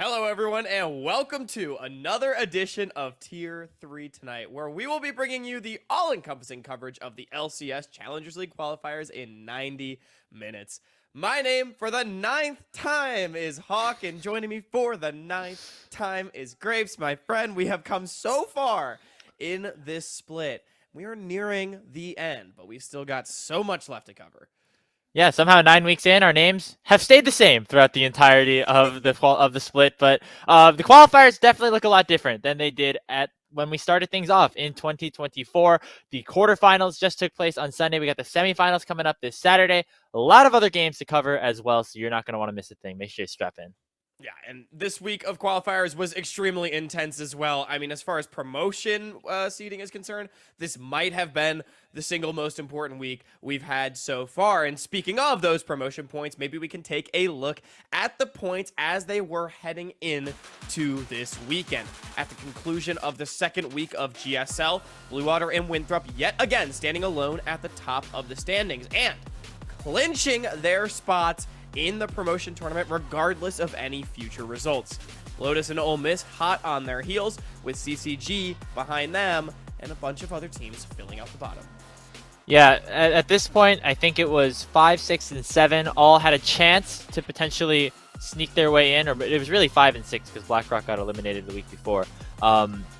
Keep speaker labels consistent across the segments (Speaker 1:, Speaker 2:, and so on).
Speaker 1: Hello, everyone, and welcome to another edition of Tier 3 Tonight, where we will be bringing you the all-encompassing coverage of the LCS Challengers League qualifiers in 90 minutes. My name for the 9th time is Hawk, and joining me for the 9th time is Grapes, my friend. We have come so far in this split. We are nearing the end, but we've still got so much left to cover.
Speaker 2: Yeah, somehow 9 weeks in, our names have stayed the same throughout the entirety of the split. But the qualifiers definitely look a lot different than they did at when we started things off in 2024. The quarterfinals just took place on Sunday. We got the semifinals coming up this Saturday. A lot of other games to cover as well, so you're not going to want to miss a thing. Make sure you strap in.
Speaker 1: Yeah, and this week of qualifiers was extremely intense as well. I mean, as far as promotion seeding is concerned, this might have been the single most important week we've had so far. And speaking of those promotion points, maybe we can take a look at the points as they were heading in to this weekend. At the conclusion of the second week of GSL, Blue Water and Winthrop yet again standing alone at the top of the standings and clinching their spots in the promotion tournament regardless of any future results. Lotus and Ole Miss hot on their heels with CCG behind them and a bunch of other teams filling out the bottom.
Speaker 2: Yeah, at this point, I think it was 5, 6, and 7 all had a chance to potentially sneak their way in, or it was really 5 and 6 because BlackRock got eliminated the week before.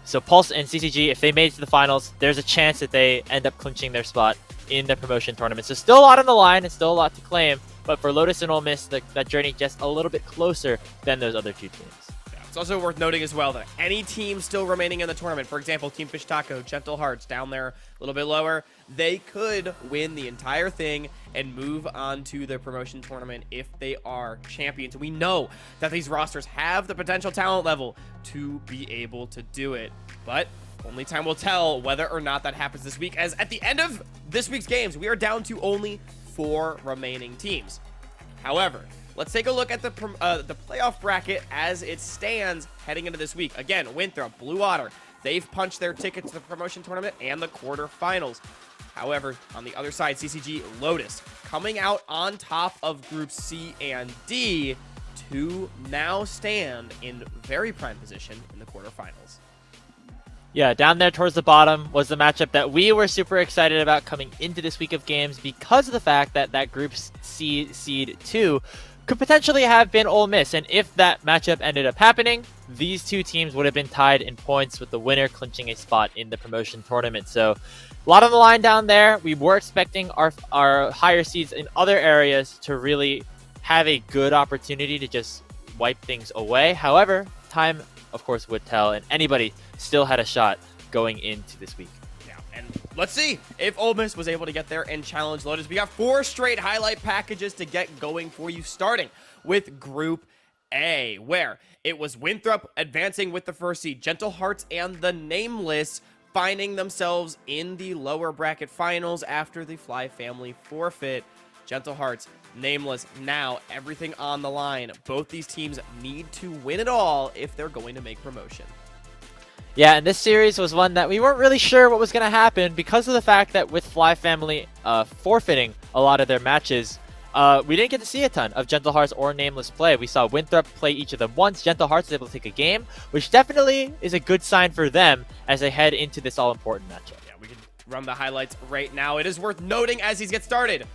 Speaker 2: So Pulse and CCG, if they made it to the finals, there's a chance that they end up clinching their spot in the promotion tournament. So still a lot on the line and still a lot to claim. But for Lotus and Ole Miss, that journey just a little bit closer than those other two teams.
Speaker 1: Yeah, it's also worth noting as well that any team still remaining in the tournament, for example, Team Fish Taco, Gentle Hearts down there a little bit lower, they could win the entire thing and move on to the promotion tournament if they are champions. We know that these rosters have the potential talent level to be able to do it, but only time will tell whether or not that happens this week, as at the end of this week's games, we are down to only 4 remaining teams. However, let's take a look at the playoff bracket as it stands heading into this week. Again, Winthrop, Blue Water, they've punched their ticket to the promotion tournament and the quarterfinals. However, on the other side, CCG, Lotus coming out on top of Groups C and D to now stand in very prime position in the quarterfinals.
Speaker 2: Yeah, down there towards the bottom was the matchup that we were super excited about coming into this week of games because of the fact that that Group C seed 2 could potentially have been Ole Miss. And if that matchup ended up happening, these two teams would have been tied in points with the winner clinching a spot in the promotion tournament. So a lot on the line down there. We were expecting our higher seeds in other areas to really have a good opportunity to just wipe things away. However, time, of course, would tell, and anybody still had a shot going into this week.
Speaker 1: Yeah, and let's see if Ole Miss was able to get there and challenge Lotus. We got 4 straight highlight packages to get going for you, starting with Group A, where it was Winthrop advancing with the first seed, Gentle Hearts and the Nameless finding themselves in the lower bracket finals after the Fly family forfeit. Gentle Hearts, Nameless, now everything on the line. Both these teams need to win it all if they're going to make promotion.
Speaker 2: Yeah, and this series was one that we weren't really sure what was going to happen because of the fact that with Fly Family forfeiting a lot of their matches, we didn't get to see a ton of Gentle Hearts or Nameless play. We saw Winthrop play each of them once. Gentle Hearts was able to take a game, which definitely is a good sign for them as they head into this all-important matchup.
Speaker 1: Yeah, we can run the highlights right now. It is worth noting as these get started,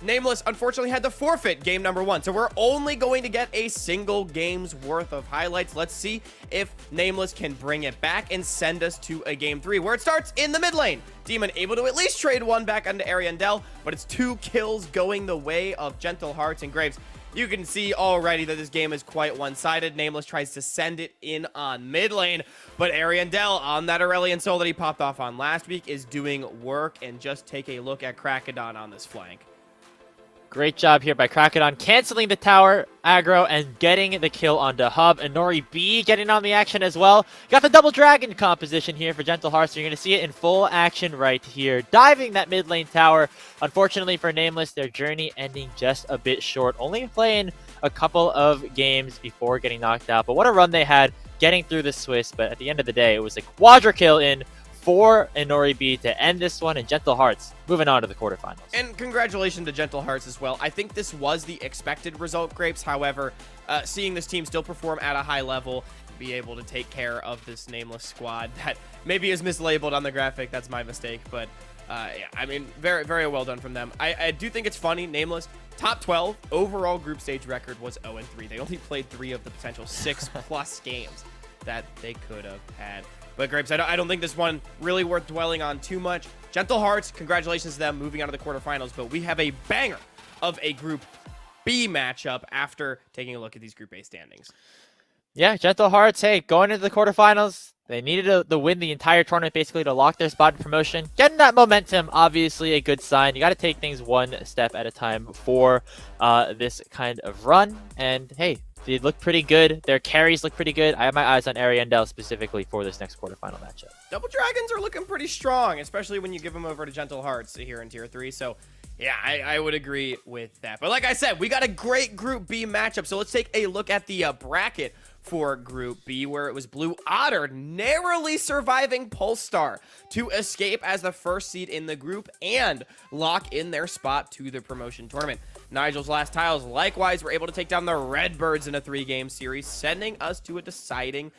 Speaker 1: Nameless unfortunately had to forfeit game number 1, so we're only going to get a single game's worth of highlights. Let's see if Nameless can bring it back and send us to a game 3, where it starts in the mid lane. Demon able to at least trade one back onto Ariandel, but it's 2 kills going the way of Gentle Hearts and Graves. You can see already that this game is quite one-sided. Nameless tries to send it in on mid lane, but Ariandel on that Aurelion Soul that he popped off on last week is doing work, and just take a look at Krakadon on this flank.
Speaker 2: Great job here by Krakadon, canceling the tower aggro and getting the kill onto Hub. And Nori B getting on the action as well. Got the double dragon composition here for Gentle Hearts. So you're going to see it in full action right here. Diving that mid lane tower. Unfortunately for Nameless, their journey ending just a bit short. Only playing a couple of games before getting knocked out. But what a run they had getting through the Swiss. But at the end of the day, it was a quadra kill in for Inori B to end this one, and Gentle Hearts moving on to the quarterfinals.
Speaker 1: And congratulations to Gentle Hearts as well. I think this was the expected result, Grapes. However, seeing this team still perform at a high level, be able to take care of this nameless squad that maybe is mislabeled on the graphic. That's my mistake. But yeah, I mean, very, very well done from them. I do think it's funny, nameless. Top 12 overall group stage record was 0-3. They only played 3 of the potential 6+ games that they could have had. But Grapes, I don't think this one really worth dwelling on too much. Gentle Hearts, congratulations to them moving on to the quarterfinals. But we have a banger of a Group B matchup after taking a look at these Group A standings.
Speaker 2: Yeah, Gentle Hearts, hey, going into the quarterfinals, they needed to win the entire tournament basically to lock their spot in promotion. Getting that momentum, obviously a good sign. You got to take things one step at a time for this kind of run. And hey, they look pretty good. Their carries look pretty good. I have my eyes on Ariandel specifically for this next quarterfinal matchup.
Speaker 1: Double Dragons are looking pretty strong, especially when you give them over to Gentle Hearts here in Tier 3. So yeah, I would agree with that. But like I said, we got a great Group B matchup. So let's take a look at the bracket for Group B, where it was Blue Otter narrowly surviving Polestar to escape as the first seed in the group and lock in their spot to the promotion tournament. Nigel's Last Tiles likewise were able to take down the Redbirds in a 3-game series, sending us to a deciding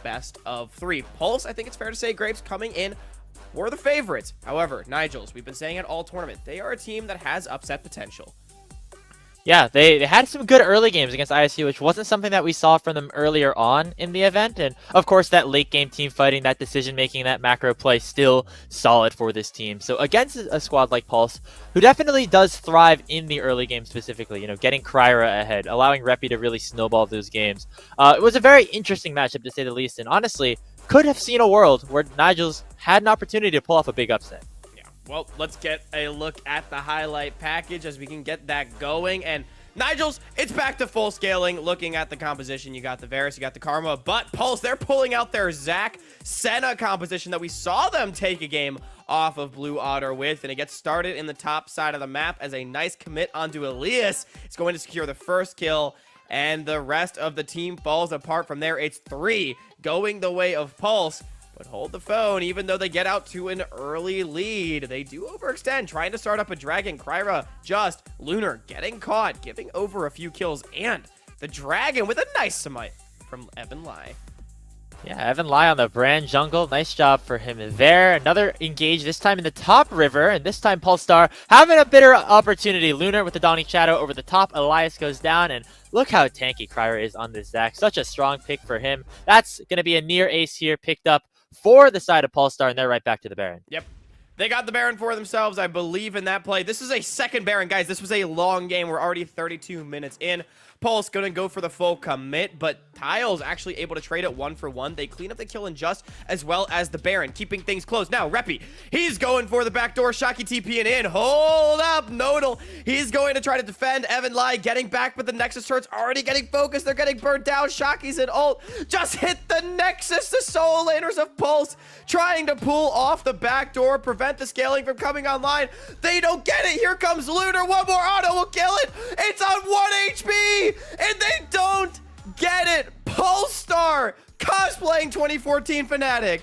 Speaker 1: best of 3. Pulse, I think it's fair to say, Grapes coming in were the favorites. However, Nigel's, we've been saying it all tournament, they are a team that has upset potential.
Speaker 2: Yeah, they had some good early games against ISU, which wasn't something that we saw from them earlier on in the event. And of course, that late game team fighting, that decision making, that macro play, still solid for this team. So against a squad like Pulse, who definitely does thrive in the early game specifically, you know, getting Kryra ahead, allowing Reppy to really snowball those games. It was a very interesting matchup to say the least, and honestly, could have seen a world where Nigel's had an opportunity to pull off a big upset.
Speaker 1: Well, let's get a look at the highlight package as we can get that going. And Nigel's, it's back to full scaling. Looking at the composition, you got the Varus, you got the Karma, but Pulse, they're pulling out their Zac Senna composition that we saw them take a game off of Blue Otter with, and it gets started in the top side of the map as a nice commit onto Elias. It's going to secure the first kill, and the rest of the team falls apart from there. It's 3 going the way of Pulse. But hold the phone, even though they get out to an early lead. They do overextend, trying to start up a dragon. Kryra, just, Lunar getting caught, giving over a few kills, and the dragon with a nice smite from Evan Lai.
Speaker 2: Yeah, Evan Lai on the Brand Jungle. Nice job for him there. Another engage, this time in the top river, and this time Polestar having a bitter opportunity. Lunar with the Dawning Shadow over the top. Elias goes down, and look how tanky Kryra is on this Zac. Such a strong pick for him. That's going to be a near ace here, picked up for the side of Polestar, and they're right back to the Baron.
Speaker 1: Yep. They got the Baron for themselves. I believe in that play. This is a second Baron, guys. This was a long game. We're already 32 minutes in. Pulse going to go for the full commit, but Tiles actually able to trade it 1-for-1. They clean up the kill in just as well as the Baron, keeping things close. Now, Reppy, he's going for the backdoor. Shocky TPing in. Hold up, Nodal. He's going to try to defend. Evan Lai getting back, but the Nexus turret's already getting focused. They're getting burnt down. Shocky's in ult. Just hit the Nexus. The solo laners of Pulse trying to pull off the backdoor, prevent the scaling from coming online. They don't get it. Here comes Lunar. One more auto will kill it. It's on 1 HP. And they don't get it. Polestar cosplaying 2014 Fnatic.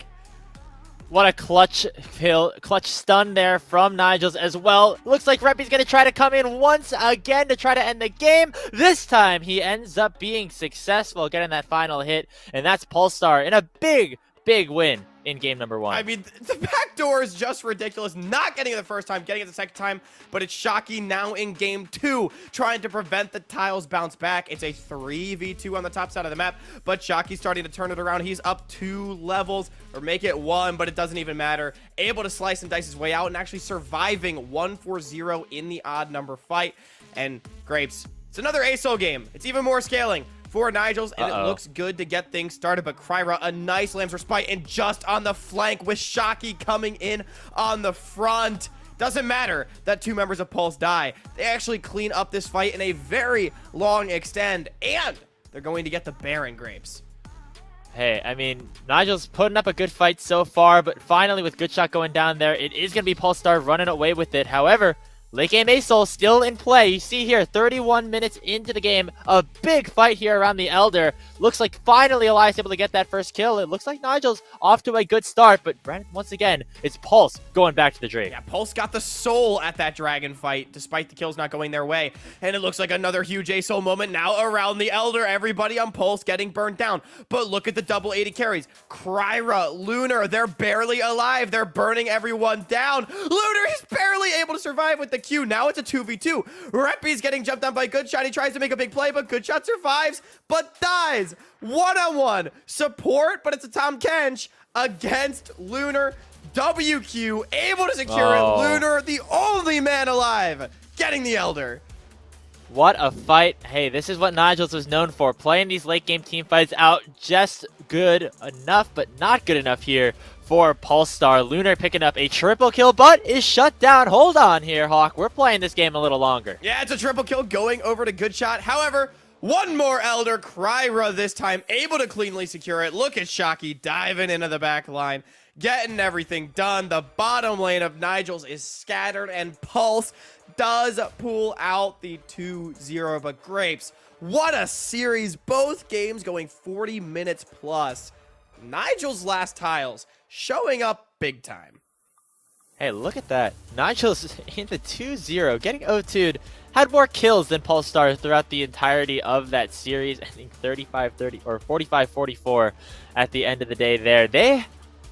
Speaker 2: What a clutch kill, clutch stun there from Nigel's as well. Looks like Reppy's going to try to come in once again to try to end the game. This time he ends up being successful, getting that final hit. And that's Polestar in a big win in game number 1.
Speaker 1: I mean, the backdoor is just ridiculous. Not getting it the first time, getting it the second time, but it's Shocky now in game 2, trying to prevent the Tiles bounce back. It's a 3v2 on the top side of the map, but Shocky's starting to turn it around. He's up 2 levels, or make it 1, but it doesn't even matter. Able to slice and dice his way out and actually surviving 1-4-0 in the odd number fight. And Grapes, it's another ASO game. It's even more scaling for Nigel's, and it looks good to get things started, but Kryra, a nice Lamb's Respite, and just on the flank with Shocky coming in on the front. Doesn't matter that 2 members of Pulse die. They actually clean up this fight in a very long extend, and they're going to get the Baron, Grapes.
Speaker 2: Hey, I mean, Nigel's putting up a good fight so far, but finally with Good Shot going down there, it is going to be Polestar running away with it. However, Late game Asol still in play. You see here, 31 minutes into the game, a big fight here around the Elder. Looks like finally Elias able to get that first kill. It looks like Nigel's off to a good start, but Brandon, once again, it's Pulse going back to the Drake.
Speaker 1: Yeah, Pulse got the soul at that dragon fight, despite the kills not going their way. And it looks like another huge Asol moment now around the Elder. Everybody on Pulse getting burned down. But look at the double 80 carries. Kryra, Lunar, they're barely alive. They're burning everyone down. Lunar is barely able to survive with the Q. Now it's a 2v2. Reppy's getting jumped on by Goodshot. He tries to make a big play, but Goodshot survives, but dies. One-on-one. Support, but it's a Tom Kench against Lunar. WQ able to secure it. Lunar, the only man alive, getting the Elder.
Speaker 2: What a fight. Hey, this is what Nigels was known for, playing these late game team fights out just good enough, but not good enough here for Pulse Star. Lunar picking up a triple kill, but is shut down. Hold on here, Hawk. We're playing this game a little longer.
Speaker 1: Yeah, it's a triple kill going over to Goodshot. However, one more Elder. Kryra this time able to cleanly secure it. Look at Shocky diving into the back line, getting everything done. The bottom lane of Nigel's is scattered, and Pulse does pull out the 2-0. But Grapes, what a series. Both games going 40 minutes plus. Nigel's last tiles showing up big time.
Speaker 2: Hey, look at that. Nigel's in the 2-0, getting 0-2'd. Had more kills than Pulse Star throughout the entirety of that series. I think 35-30 or 45-44 at the end of the day there. They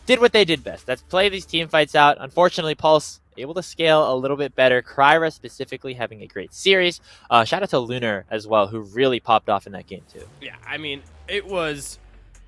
Speaker 2: did what they did best. That's play these team fights out. Unfortunately, Pulse able to scale a little bit better. Kryra specifically having a great series. Shout out to Lunar as well, who really popped off in that game too.
Speaker 1: Yeah, I mean, it was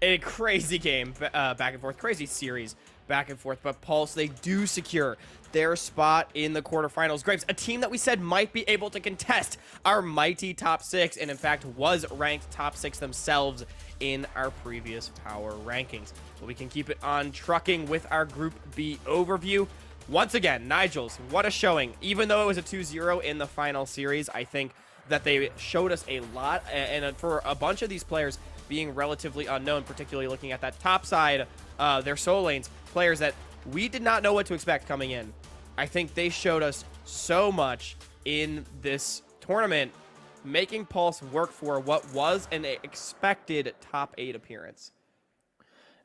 Speaker 1: a crazy game back and forth, crazy series back and forth, but Pulse, they do secure their spot in the quarterfinals. Grapes, a team that we said might be able to contest our mighty top 6, and in fact was ranked top 6 themselves in our previous power rankings. But we can keep it on trucking with our Group B overview. Once again, Nigel's, what a showing. Even though it was a 2-0 in the final series, I think that they showed us a lot, and for a bunch of these players being relatively unknown, particularly looking at that top side, their solo lanes, players that we did not know what to expect coming in. I think they showed us so much in this tournament, making Pulse work for what was an expected top 8 appearance.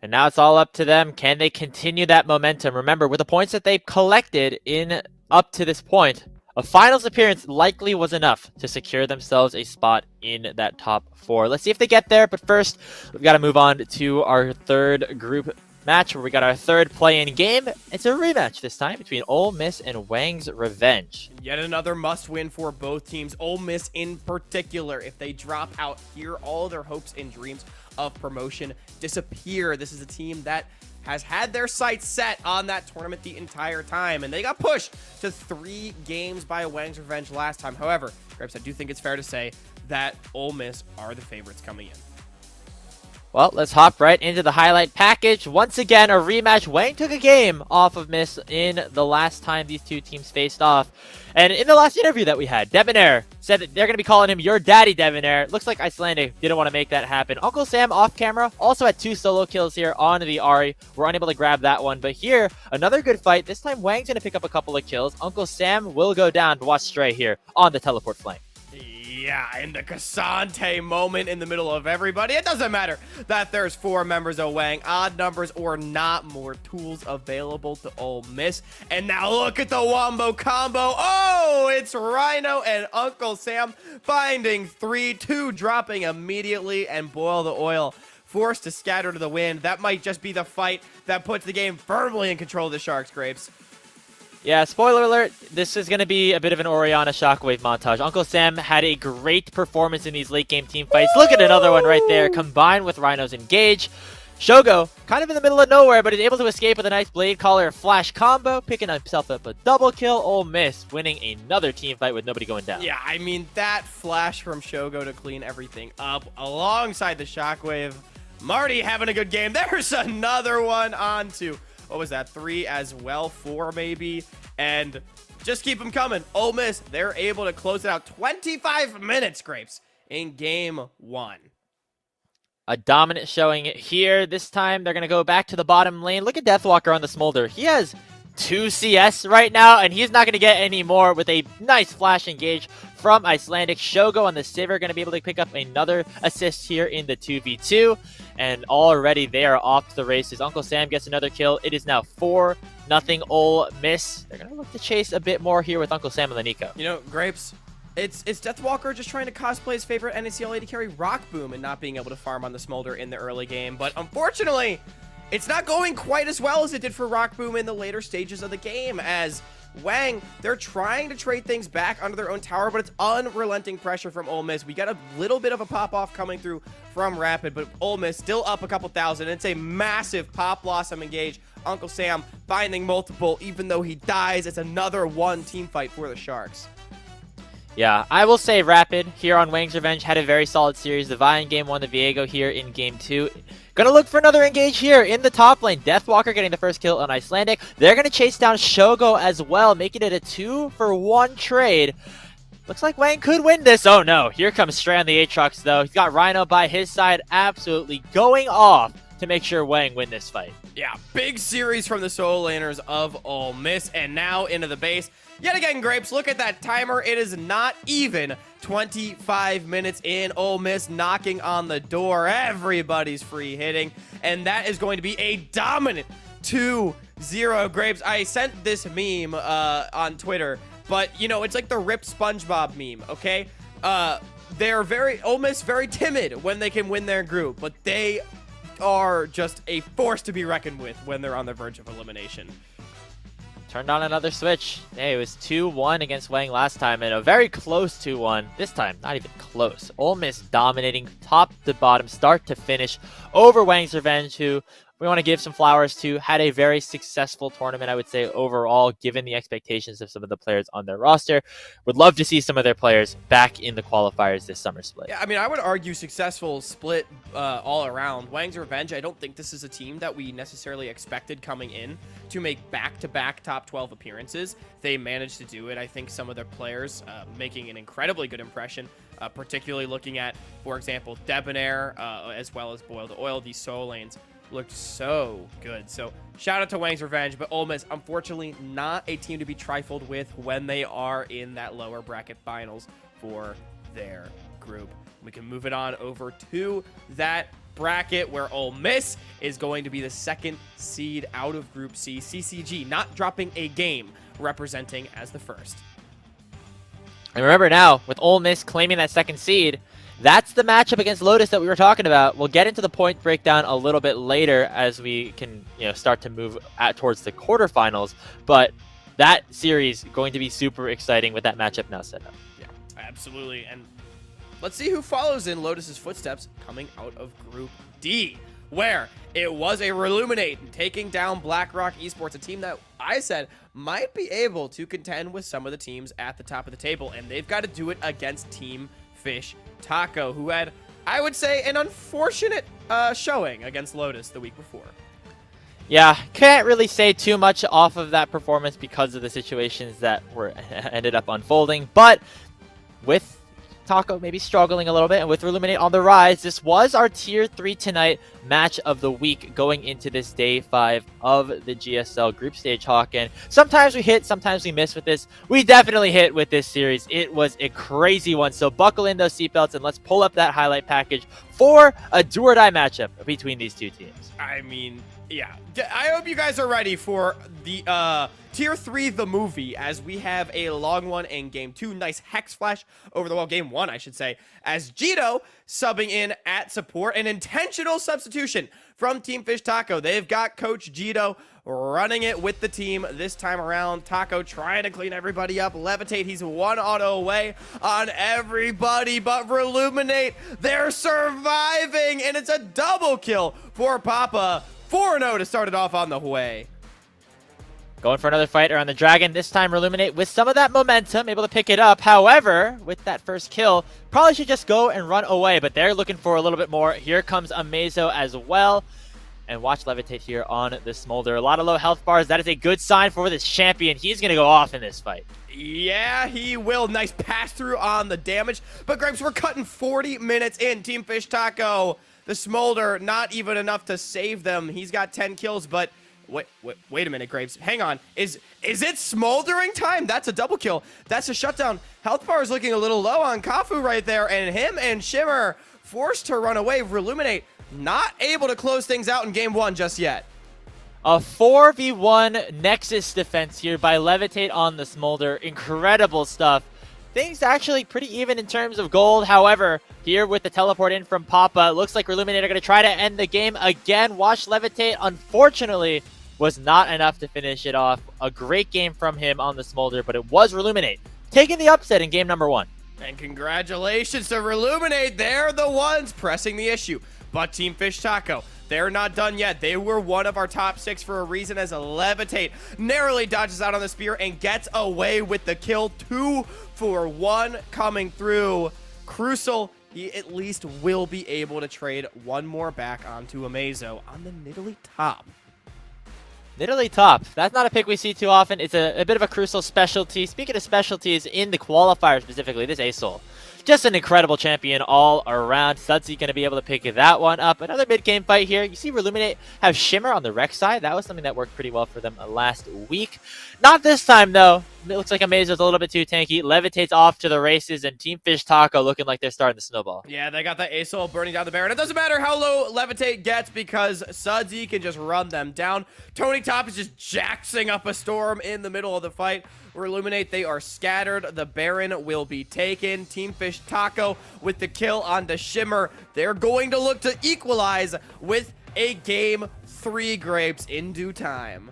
Speaker 2: And now it's all up to them. Can they continue that momentum? Remember, with the points that they've collected in up to this point, a finals appearance likely was enough to secure themselves a spot in that top 4. Let's see if they get there, but first, we've got to move on to our third group match where we got our third play-in game. It's a rematch this time between Ole Miss and Wang's Revenge.
Speaker 1: Yet another must-win for both teams. Ole Miss in particular, if they drop out here, all their hopes and dreams of promotion disappear. This is a team that has had their sights set on that tournament the entire time, and they got pushed to 3 games by Wang's Revenge last time. However, Grapes, I do think it's fair to say that Ole Miss are the favorites coming in.
Speaker 2: Well, let's hop right into the highlight package. Once again, a rematch. Wang took a game off of Miss in the last time these two teams faced off. And in the last interview that we had, Debonair said that they're going to be calling him your daddy, Debonair. Looks like Icelandic didn't want to make that happen. Uncle Sam off camera also had 2 solo kills here on the Ahri. We're unable to grab that one. But here, another good fight. This time, Wang's going to pick up a couple of kills. Uncle Sam will go down to watch Stray here on the teleport flank.
Speaker 1: Yeah, in the Cassante moment in the middle of everybody. It doesn't matter that there's 4 members of Wang. Odd numbers or not, more tools available to Ole Miss. And now look at the Wombo combo. Oh, it's Rhino and Uncle Sam finding 3-2, dropping immediately, and boil the oil. Forced to scatter to the wind. That might just be the fight that puts the game firmly in control of the Sharks, Grapes.
Speaker 2: Yeah, spoiler alert, this is going to be a bit of an Oriana Shockwave montage. Uncle Sam had a great performance in these late game team fights. Look at another one right there, combined with Rhino's engage. Shogo, kind of in the middle of nowhere, but is able to escape with a nice Blade Caller flash combo, picking himself up a double kill. Ole Miss winning another team fight with nobody going down.
Speaker 1: Yeah, I mean, that flash from Shogo to clean everything up alongside the Shockwave. Marty having a good game. There's another one on to, what was that, 3 as well, 4 maybe, and just keep them coming. Ole Miss, they're able to close it out 25 minutes, Grapes, in game 1.
Speaker 2: A dominant showing here. This time, they're going to go back to the bottom lane. Look at Deathwalker on the Smolder. He has 2 CS right now, and he's not going to get any more with a nice flash engage from Icelandic. Shogo on the Sivir going to be able to pick up another assist here in the 2v2, and already they are off to the races. Uncle Sam gets another kill. It is now 4-0 Ole Miss. They're going to look to chase a bit more here with Uncle Sam and the Nico.
Speaker 1: You know, Grapes, it's Deathwalker just trying to cosplay his favorite NACL AD carry Rock Boom and not being able to farm on the Smolder in the early game, but unfortunately, it's not going quite as well as it did for Rock Boom in the later stages of the game, as Wang, they're trying to trade things back under their own tower, but it's unrelenting pressure from Ole Miss. We got a little bit of a pop-off coming through from Rapid, but Ole Miss still up a couple thousand. It's a massive pop blossom engage. Uncle Sam finding multiple, even though he dies. It's another one team fight for the Sharks.
Speaker 2: Yeah, I will say Rapid here on Wang's Revenge had a very solid series. The Vi in game 1, the Viego here in game 2. Gonna look for another engage here in the top lane. Deathwalker getting the first kill on Icelandic. They're gonna chase down Shogo as well, making it a 2-for-1 trade. Looks like Wang could win this. Oh no, here comes Stray on the Aatrox though. He's got Rhino by his side, absolutely going off to make sure Wang win this fight.
Speaker 1: Yeah, big series from the solo laners of Ole Miss, and now into the base. Yet again, Grapes, look at that timer. It is not even 25 minutes in. Ole Miss knocking on the door. Everybody's free hitting, and that is going to be a dominant 2-0. Grapes, I sent this meme on Twitter, but, you know, it's like the ripped SpongeBob meme, okay? They're Ole Miss very timid when they can win their group, but they are just a force to be reckoned with when they're on the verge of elimination.
Speaker 2: Turned on another switch. Hey, it was 2-1 against Wang last time, and a very close 2-1. This time, not even close. Ole Miss dominating top to bottom, start to finish over Wang's Revenge, who we want to give some flowers to. Had a very successful tournament, I would say, overall, given the expectations of some of the players on their roster. Would love to see some of their players back in the qualifiers this summer split.
Speaker 1: Yeah, I mean, I would argue successful split all around. Wang's Revenge, I don't think this is a team that we necessarily expected coming in to make back-to-back top 12 appearances. They managed to do it. I think some of their players making an incredibly good impression, particularly looking at, for example, Debonair, as well as Boiled Oil. These solo lanes looked so good. So shout out to Wang's Revenge, but Ole Miss, unfortunately, not a team to be trifled with when they are in that lower bracket finals for their group. We can move it on over to that bracket where Ole Miss is going to be the second seed out of Group C. CCG not dropping a game, representing as the first.
Speaker 2: And remember now, with Ole Miss claiming that second seed, that's the matchup against Lotus that we were talking about. We'll get into the point breakdown a little bit later as we can, start to move towards the quarterfinals. But that series going to be super exciting with that matchup now set up.
Speaker 1: Yeah, absolutely. And let's see who follows in Lotus's footsteps coming out of Group D, where it was a Reluminate taking down BlackRock Esports, a team that I said might be able to contend with some of the teams at the top of the table, and they've got to do it against Team Fish Taco, who had, I would say, an unfortunate showing against Lotus the week before.
Speaker 2: Yeah, can't really say too much off of that performance because of the situations that were ended up unfolding, but with Taco maybe struggling a little bit, and with Reluminate on the rise, this was our Tier 3 tonight match of the week going into this Day 5 of the GSL group stage, Hawk. And sometimes we hit, sometimes we miss with this. We definitely hit with this series. It was a crazy one, so buckle in those seatbelts and let's pull up that highlight package for a do-or-die matchup between these two teams.
Speaker 1: I mean, yeah. I hope you guys are ready for the Tier 3 the movie, as we have a long one in Game 2. Nice Hex Flash over the wall. Game 1, I should say, as Jito subbing in at support. An intentional substitution from Team Fish Taco. They've got Coach Jito running it with the team this time around. Taco trying to clean everybody up. Levitate, he's one auto away on everybody, but Reluminate, they're surviving, and it's a double kill for Papa. 4-0 to start it off on the way.
Speaker 2: Going for another fight around the Dragon. This time Reluminate with some of that momentum, able to pick it up. However, with that first kill, probably should just go and run away, but they're looking for a little bit more. Here comes Amazo as well. And watch Levitate here on the Smolder. A lot of low health bars. That is a good sign for this champion. He's going to go off in this fight.
Speaker 1: Yeah, he will. Nice pass through on the damage. But Grapes, we're cutting 40 minutes in. Team Fish Taco, the Smolder, not even enough to save them. He's got 10 kills, but wait a minute, Graves. Hang on. Is it smoldering time? That's a double kill. That's a shutdown. Health bar is looking a little low on Kafu right there, and him and Shimmer forced to run away. Reluminate not able to close things out in game 1 just yet.
Speaker 2: A 4v1 Nexus defense here by Levitate on the Smolder. Incredible stuff. Things actually pretty even in terms of gold. However, here with the teleport in from Papa, looks like Reluminate are going to try to end the game again. Watch Levitate, unfortunately, was not enough to finish it off. A great game from him on the Smolder, but it was Reluminate taking the upset in game number 1.
Speaker 1: And congratulations to Reluminate. They're the ones pressing the issue. But Team Fish Taco, they're not done yet. They were one of our top 6 for a reason, as a Levitate narrowly dodges out on the spear and gets away with the kill. 2 for 1 coming through. Crucial, he at least will be able to trade one more back onto Amazo on the Nidalee top.
Speaker 2: Nidalee top. That's not a pick we see too often. It's a bit of a Crucial specialty. Speaking of specialties, in the qualifier specifically, this Asol. Just an incredible champion all around. Sudsy going to be able to pick that one up. Another mid-game fight here. You see Reluminate have Shimmer on the Rex side. That was something that worked pretty well for them last week. Not this time, though. It looks like Amazo's a little bit too tanky. Levitate's off to the races, and Team Fish Taco looking like they're starting to snowball.
Speaker 1: Yeah, they got the Asol burning down the Baron. It doesn't matter how low Levitate gets because Sudsy can just run them down. Tony Top is just jaxing up a storm in the middle of the fight. Reluminate, they are scattered. The Baron will be taken. Team Fish Taco with the kill onto Shimmer. They're going to look to equalize with a game 3, Grapes, in due time.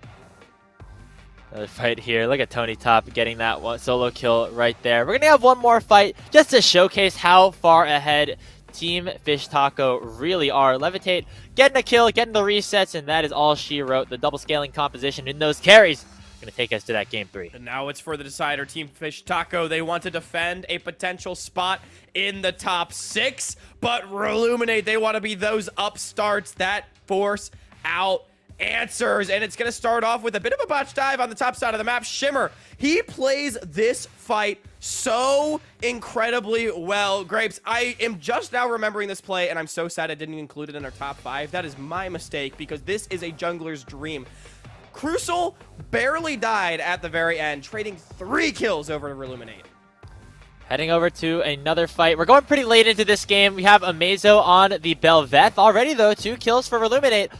Speaker 2: Another fight here. Look at Tony Top getting that one solo kill right there. We're going to have one more fight just to showcase how far ahead Team Fish Taco really are. Levitate getting a kill, getting the resets, and that is all she wrote. The double scaling composition in those carries going to take us to that game 3.
Speaker 1: And now it's for the decider. Team Fish Taco, they want to defend a potential spot in the top 6, but Reluminate, they want to be those upstarts that force out answers. And it's going to start off with a bit of a botch dive on the top side of the map. Shimmer, he plays this fight so incredibly well. Grapes, I am just now remembering this play, and I'm so sad I didn't include it in our top 5. That is my mistake, because this is a jungler's dream. Crucial barely died at the very end, trading 3 kills over to Reluminate.
Speaker 2: Heading over to another fight. We're going pretty late into this game. We have Amazo on the Belveth. Already, though, 2 kills for Reluminate.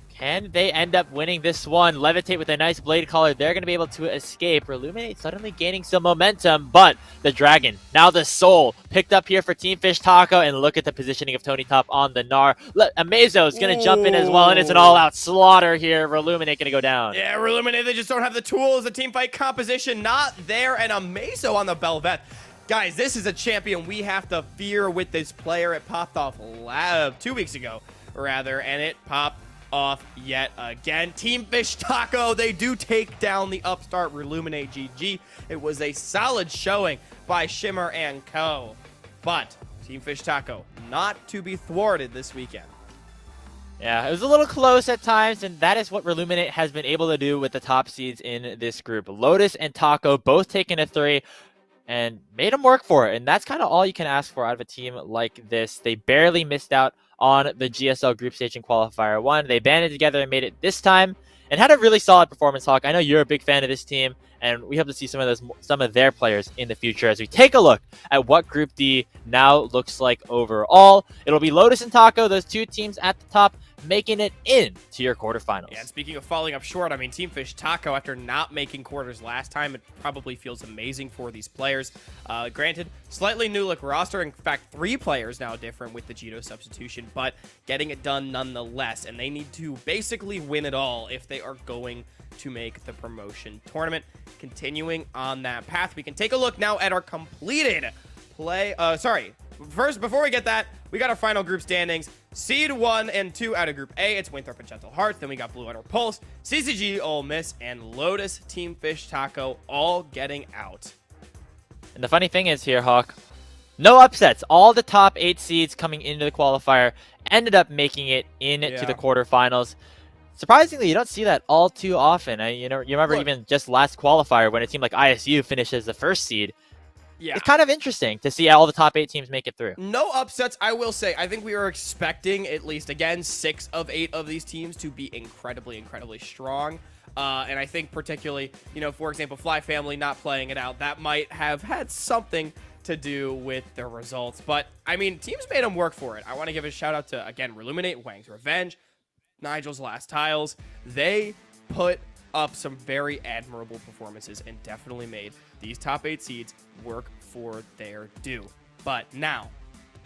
Speaker 2: Can they end up winning this one? Levitate with a nice blade collar. They're going to be able to escape. Reluminate suddenly gaining some momentum, but the Dragon, now the Soul, picked up here for Team Fish Taco, and look at the positioning of Tony Top on the Gnar. Amazo is going to jump in as well, and it's an all-out slaughter here. Reluminate going to go down.
Speaker 1: Yeah, Reluminate, they just don't have the tools. The team fight composition not there, and Amazo on the Belveth. Guys, this is a champion we have to fear with this player. It popped off 2 weeks ago, rather, and it popped off yet again. Team Fish Taco, they do take down the upstart Reluminate GG. It was a solid showing by Shimmer and Co. But Team Fish Taco, not to be thwarted this weekend.
Speaker 2: Yeah, it was a little close at times, and that is what Reluminate has been able to do with the top seeds in this group. Lotus and Taco both taking a 3 and made them work for it, and that's kind of all you can ask for out of a team like this. They barely missed out on the GSL Group Stage in Qualifier 1. They banded together and made it this time and had a really solid performance, Hawk. I know you're a big fan of this team, and we hope to see some of their players in the future as we take a look at what Group D now looks like overall. It'll be Lotus and Taco, those 2 teams at the top, making it into your quarterfinals.
Speaker 1: Yeah, and speaking of falling up short, I mean, Team Fish Taco, after not making quarters last time, it probably feels amazing for these players. Granted, slightly new look roster. In fact, 3 players now different with the Jito substitution, but getting it done nonetheless. And they need to basically win it all if they are going to make the promotion tournament. Continuing on that path, we can take a look now at our completed play. First, before we get that, we got our final group standings. Seed 1 and 2 out of Group A, it's Winthrop and Gentle Hearts. Then we got Blue Hunter Pulse, CCG, Ole Miss, and Lotus Team Fish Taco all getting out.
Speaker 2: And the funny thing is here, Hawk, no upsets. All the top 8 seeds coming into the qualifier ended up making it into the quarterfinals. Surprisingly, you don't see that all too often. You remember even just last qualifier when a team like ISU finished as the 1st seed.
Speaker 1: Yeah.
Speaker 2: it's kind of interesting to see all the top 8 teams make it through.
Speaker 1: No upsets, I will say. I think we are expecting at least, again, 6 of 8 of these teams to be incredibly, incredibly strong. And I think particularly, for example, Fly Family not playing it out, that might have had something to do with their results. But, I mean, teams made them work for it. I want to give a shout out to, again, Reluminate, Wang's Revenge, Nigel's Last Tiles. They put up some very admirable performances and definitely made these top 8 seeds work for their due. But now,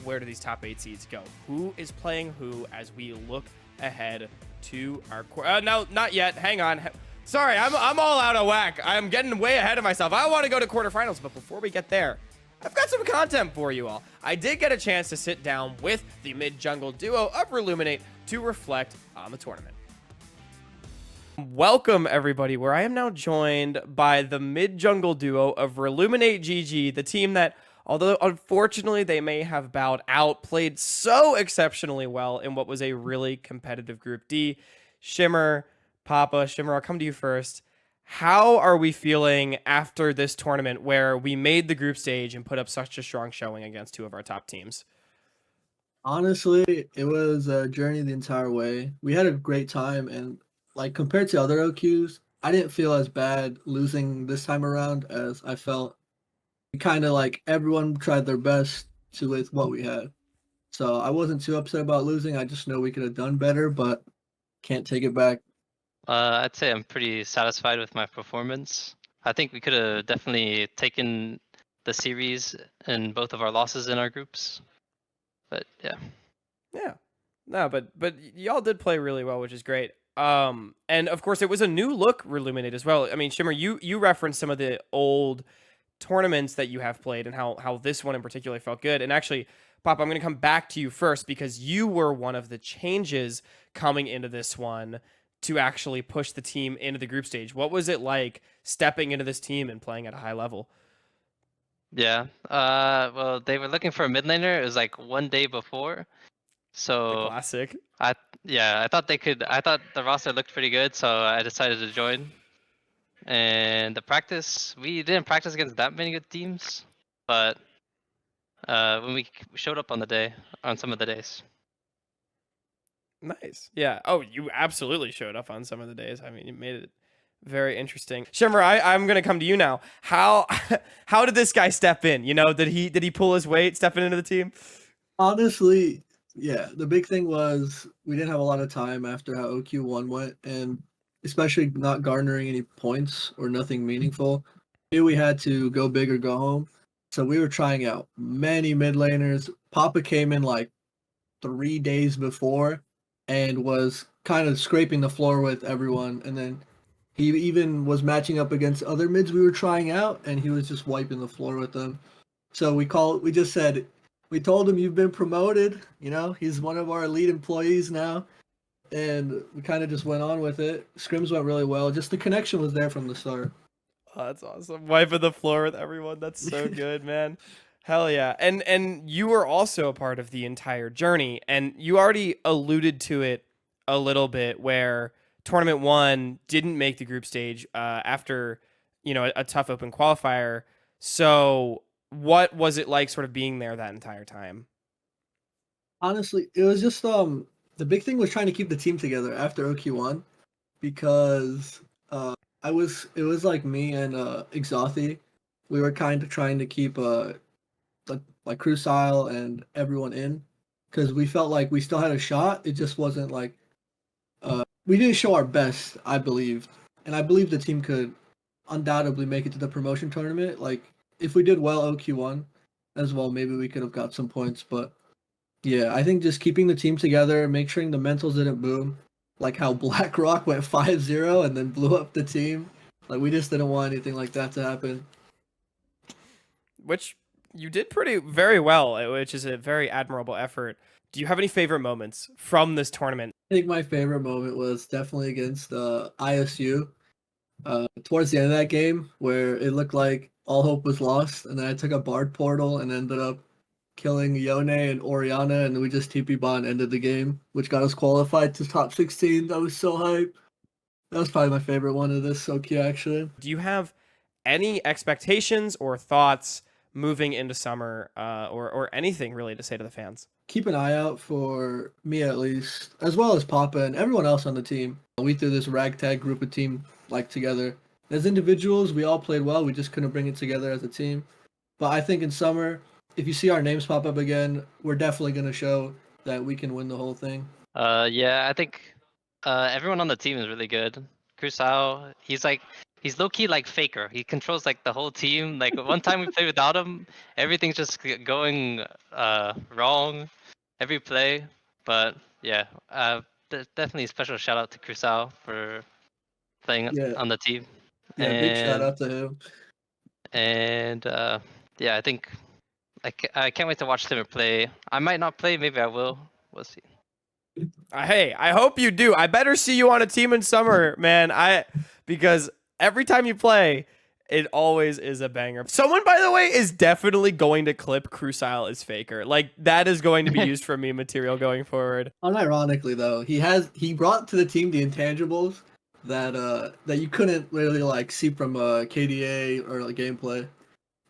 Speaker 1: where do these top 8 seeds go? Who is playing who as we look ahead to our... no, not yet. Hang on. Sorry, I'm all out of whack. I'm getting way ahead of myself. I want to go to quarterfinals, but before we get there, I've got some content for you all. I did get a chance to sit down with the mid-jungle duo of Reluminate to reflect on the tournament. Welcome, everybody, where I am now joined by the mid-jungle duo of Reluminate GG, the team that, although unfortunately they may have bowed out, played so exceptionally well in what was a really competitive Group D. Shimmer, Papa, Shimmer, I'll come to you first. How are we feeling after this tournament where we made the group stage and put up such a strong showing against 2 of our top teams?
Speaker 3: Honestly, it was a journey the entire way. We had a great time, and like compared to other OQs, I didn't feel as bad losing this time around as I felt. Kind of like everyone tried their best to with what we had. So I wasn't too upset about losing. I just know we could have done better, but can't take it back.
Speaker 4: I'd say I'm pretty satisfied with my performance. I think we could have definitely taken the series and both of our losses in our groups. But yeah.
Speaker 1: Yeah. No, but y'all did play really well, which is great. And of course it was a new look Reluminate as well. I mean, Shimmer, you referenced some of the old tournaments that you have played and how this one in particular felt good. And actually, Pop, I'm going to come back to you first because you were one of the changes coming into this one to actually push the team into the group stage. What was it like stepping into this team and playing at a high level?
Speaker 4: Yeah. Well, they were looking for a mid laner. It was like one day before.
Speaker 1: The
Speaker 4: So
Speaker 1: classic.
Speaker 4: I thought the roster looked pretty good, so I decided to join. And we didn't practice against that many good teams, but when we showed up on some of the days.
Speaker 1: Nice. Yeah. Oh, you absolutely showed up on some of the days. I mean, you made it very interesting. Shimmer, I'm gonna come to you now. How how did this guy step in? Did he pull his weight stepping into the team?
Speaker 3: Honestly, yeah, the big thing was we didn't have a lot of time after how OQ1 went, and especially not garnering any points or nothing meaningful. We knew we had to go big or go home. So we were trying out many mid laners. Papa came in like 3 days before and was kind of scraping the floor with everyone. And then he even was matching up against other mids we were trying out, and he was just wiping the floor with them. So we told him you've been promoted. He's one of our elite employees now. And we kind of just went on with it. Scrims went really well. Just the connection was there from the start.
Speaker 1: Oh, that's awesome. Wiping the floor with everyone. That's so good, man. Hell yeah. And you were also a part of the entire journey, and you already alluded to it a little bit where Tournament 1 didn't make the group stage after, a tough open qualifier. So what was it like sort of being there that entire time?
Speaker 3: Honestly, it was just the big thing was trying to keep the team together after OQ1 because it was like me and Exothi. We were kind of trying to keep like Crucile and everyone in because we felt like we still had a shot. It just wasn't like we didn't show our best, I believed, and I believe the team could undoubtedly make it to the promotion tournament. Like if we did well OQ1 as well, maybe we could have got some points. But yeah, I think just keeping the team together, make sure the mentals didn't boom, like how BlackRock went 5-0 and then blew up the team. Like we just didn't want anything like that to happen.
Speaker 1: Which you did very well, which is a very admirable effort. Do you have any favorite moments from this tournament?
Speaker 3: I think my favorite moment was definitely against ISU. Towards the end of that game, where it looked like all hope was lost, and then I took a Bard portal and ended up killing Yone and Oriana, and we just TP bot ended the game, which got us qualified to top 16. That was so hype. That was probably my favorite one of this OQ, actually.
Speaker 1: Do you have any expectations or thoughts moving into summer, or anything really to say to the fans?
Speaker 3: Keep an eye out for me at least, as well as Papa and everyone else on the team. We threw this ragtag group of team together. As individuals, we all played well. We just couldn't bring it together as a team. But I think in summer, if you see our names pop up again, we're definitely going to show that we can win the whole thing.
Speaker 4: Yeah, I think everyone on the team is really good. Cruzao, he's low key like Faker. He controls like the whole team. Like one time we played without him, everything's just going wrong every play. But yeah, definitely a special shout out to Cruzao for playing
Speaker 3: Yeah.
Speaker 4: on the team.
Speaker 3: Yeah, big shout out to him.
Speaker 4: And yeah, I think I can't wait to watch Timmer play. I might not play, maybe I will. We'll see.
Speaker 1: Hey, I hope you do. I better see you on a team in summer, man. Because every time you play, it always is a banger. Someone, by the way, is definitely going to clip Crucile as Faker. Like, that is going to be used for meme material going forward.
Speaker 3: Unironically, though, he brought to the team the intangibles that you couldn't really see from KDA or gameplay.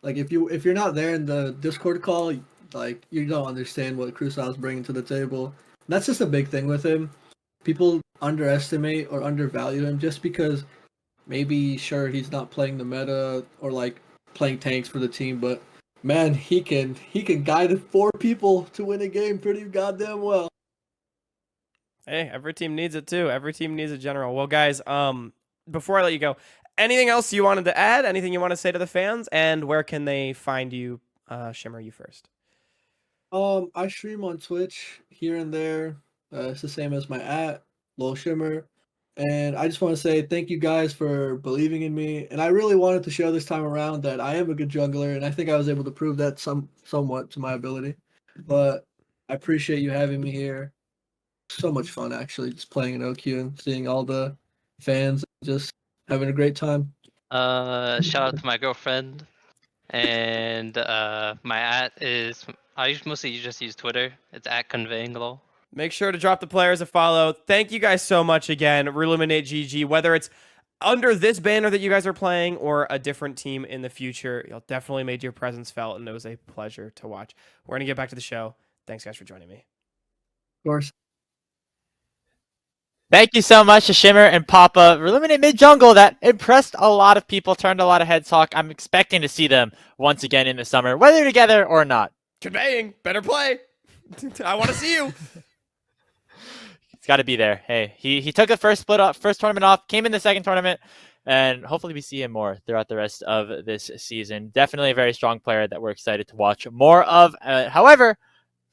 Speaker 3: Like if you're not there in the Discord call, you don't understand what Crucile's bringing to the table. That's just a big thing with him. People underestimate or undervalue him just because maybe sure he's not playing the meta or playing tanks for the team, but man, he can guide 4 people to win a game pretty goddamn well.
Speaker 1: Hey, every team needs it too. Every team needs a general. Well, guys, before I let you go, anything else you wanted to add? Anything you want to say to the fans? And where can they find you? Shimmer, you first.
Speaker 3: I stream on Twitch here and there. It's the same as my Lil Shimmer. And I just want to say thank you guys for believing in me. And I really wanted to show this time around that I am a good jungler, and I think I was able to prove that somewhat to my ability. But I appreciate you having me here. So much fun actually, just playing in OQ and seeing all the fans, just having a great time.
Speaker 4: Shout out to my girlfriend, and my is I mostly just use Twitter. It's @conveyinglol.
Speaker 1: Make sure to drop the players a follow. Thank you guys so much again. Reluminate GG, whether it's under this banner that you guys are playing or a different team in the future, you'll definitely made your presence felt, and it was a pleasure to watch. We're gonna get back to the show. Thanks guys for joining me.
Speaker 3: Of course.
Speaker 2: Thank you so much to Shimmer and Papa. Reluminate mid jungle that impressed a lot of people, turned a lot of heads talk. I'm expecting to see them once again in the summer, whether together or not.
Speaker 1: Conveying, better play. I want to see you.
Speaker 2: He's got to be there. Hey, he took the first tournament off, came in the second tournament, and hopefully we see him more throughout the rest of this season. Definitely a very strong player that we're excited to watch more of. However,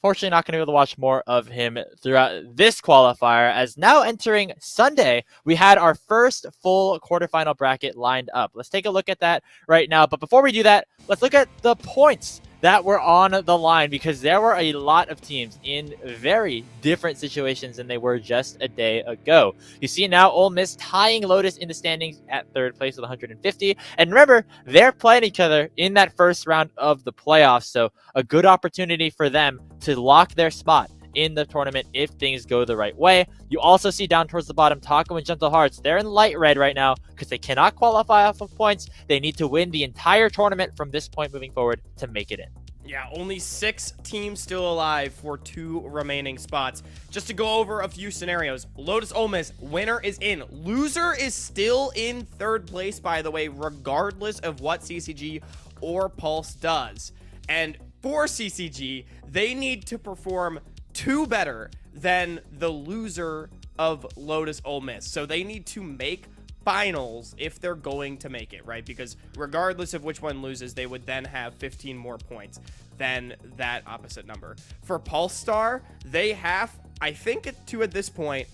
Speaker 2: fortunately not going to be able to watch more of him throughout this qualifier, as now entering Sunday, we had our first full quarterfinal bracket lined up. Let's take a look at that right now. But before we do that, let's look at the points that were on the line, because there were a lot of teams in very different situations than they were just a day ago. You see now Ole Miss tying Lotus in the standings at 3rd place with 150. And remember, they're playing each other in that first round of the playoffs, so a good opportunity for them to lock their spot in the tournament if things go the right way. You also see down towards the bottom, Taco and Gentle Hearts. They're in light red right now because they cannot qualify off of points. They need to win the entire tournament from this point moving forward to make it in.
Speaker 1: Yeah, only 6 teams still alive for 2 remaining spots. Just to go over a few scenarios. Lotus Ole Miss, winner is in. Loser is still in 3rd place, by the way, regardless of what CCG or Pulse does. And for CCG, they need to perform 2 better than the loser of Lotus Ole Miss. So they need to make finals if they're going to make it, right? Because regardless of which one loses, they would then have 15 more points than that opposite number. For Pulse Star, they have, I think, at this point,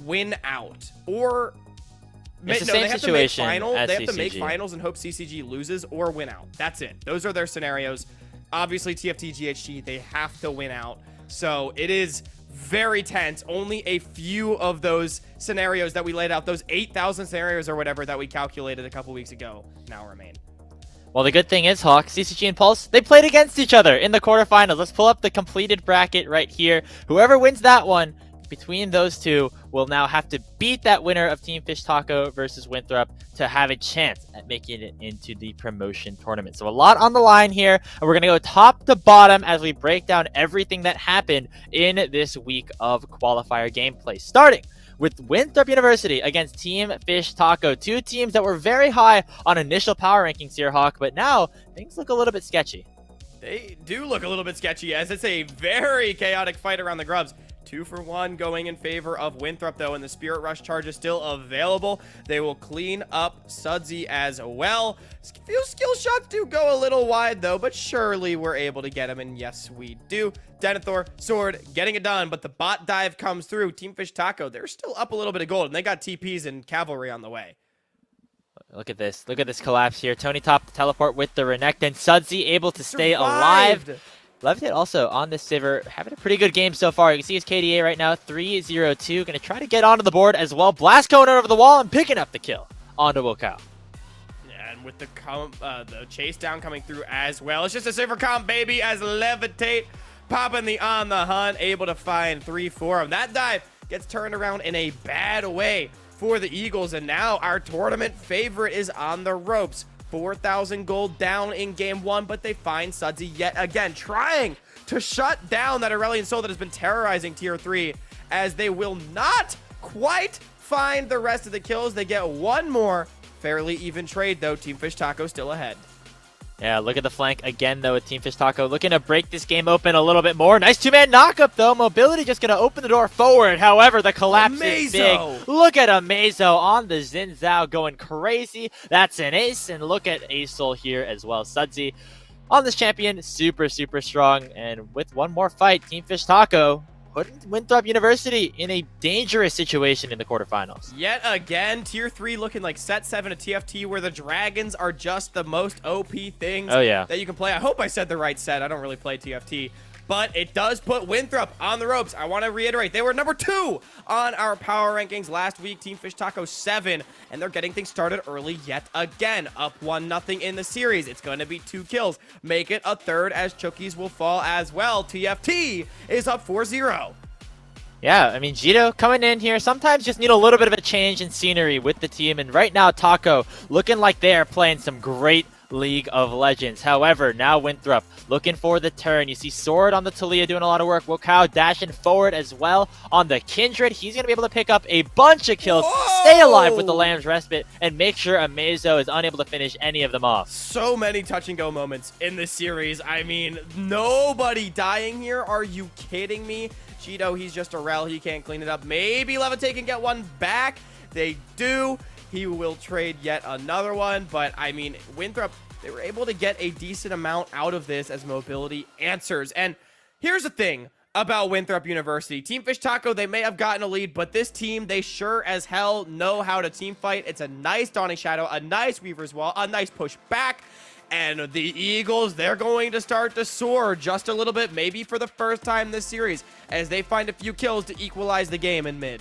Speaker 1: win out. Or
Speaker 2: it's the
Speaker 1: no,
Speaker 2: same
Speaker 1: they have
Speaker 2: situation
Speaker 1: to make final.
Speaker 2: as
Speaker 1: They have to
Speaker 2: CCG.
Speaker 1: make finals and hope CCG loses or win out. That's it. Those are their scenarios. Obviously, TFT, GHG, they have to win out. So it is very tense. Only a few of those scenarios that we laid out, those 8,000 scenarios or whatever that we calculated a couple weeks ago, now remain.
Speaker 2: Well, the good thing is, Hawk, CCG and Pulse, they played against each other in the quarterfinals. Let's pull up the completed bracket right here. Whoever wins that one between those two will now have to beat that winner of Team Fish Taco versus Winthrop to have a chance at making it into the promotion tournament. So a lot on the line here, and we're going to go top to bottom as we break down everything that happened in this week of qualifier gameplay. Starting with Winthrop University against Team Fish Taco, two teams that were very high on initial power rankings here, Hawk, but now things look a little bit sketchy.
Speaker 1: They do look a little bit sketchy, as it's a very chaotic fight around the grubs. 2 for 1 going in favor of Winthrop, though, and the Spirit Rush charge is still available. They will clean up Sudsy as well. A few skill shots do go a little wide, though, but surely we're able to get him, and yes, we do. Denethor, Sword, getting it done, but the bot dive comes through. Team Fish Taco, they're still up a little bit of gold, and they got TPs and cavalry on the way.
Speaker 2: Look at this. Look at this collapse here. Tony top to teleport with the Renekton, and Sudsy able to stay alive. Levitate also on the Sivir, having a pretty good game so far. You can see his KDA right now, 3-0-2. Going to try to get onto the board as well. Blast going over the wall and picking up the kill onto Wokao.
Speaker 1: Yeah, and with the chase down coming through as well. It's just a Sivir comp, baby, as Levitate popping the on the hunt, able to find 3-4 of that dive. Gets turned around in a bad way for the Eagles, and now our tournament favorite is on the ropes. 4,000 gold down in game 1, but they find Sudsy yet again, trying to shut down that Aurelian Soul that has been terrorizing tier 3, as they will not quite find the rest of the kills. They get one more. Fairly even trade, though. Team Fish Taco still ahead.
Speaker 2: Yeah, look at the flank again, though, with Team Fish Taco looking to break this game open a little bit more. Nice two-man knockup, though. Mobility just going to open the door forward. However, the collapse is big. Look at Amazo on the Xin Zhao going crazy. That's an ace, and look at Acel here as well. Sudsy on this champion, super, super strong. And with one more fight, Team Fish Taco putting Winthrop University in a dangerous situation in the quarterfinals.
Speaker 1: Yet again, tier 3 looking like set 7 of TFT, where the dragons are just the most OP things that you can play. I hope I said the right set. I don't really play TFT, but it does put Winthrop on the ropes. I want to reiterate, they were number 2 on our power rankings last week. Team Fish Taco 7, and they're getting things started early yet again. Up 1-0 in the series. It's going to be 2 kills. Make it a third, as Chookies will fall as well. TFT is up 4-0.
Speaker 2: Yeah, I mean, Jito coming in here, sometimes just need a little bit of a change in scenery with the team, and right now Taco looking like they are playing some great League of Legends. However, now Winthrop looking for the turn. You see Sword on the Talia doing a lot of work. Wokao dashing forward as well on the Kindred. He's going to be able to pick up a bunch of kills, stay alive with the Lamb's Respite, and make sure Amazo is unable to finish any of them off.
Speaker 1: So many touch and go moments in this series. I mean, nobody dying here. Are you kidding me? Cheeto, he's just a rel. He can't clean it up. Maybe Levitate can get one back. They do. He will trade yet another one, but I mean, Winthrop, they were able to get a decent amount out of this as mobility answers. And here's the thing about Winthrop University. Team Fish Taco, they may have gotten a lead, but this team, they sure as hell know how to team fight. It's a nice Dawning Shadow, a nice Weaver's Wall, a nice push back. And the Eagles, they're going to start to soar just a little bit, maybe for the first time this series, as they find a few kills to equalize the game in mid.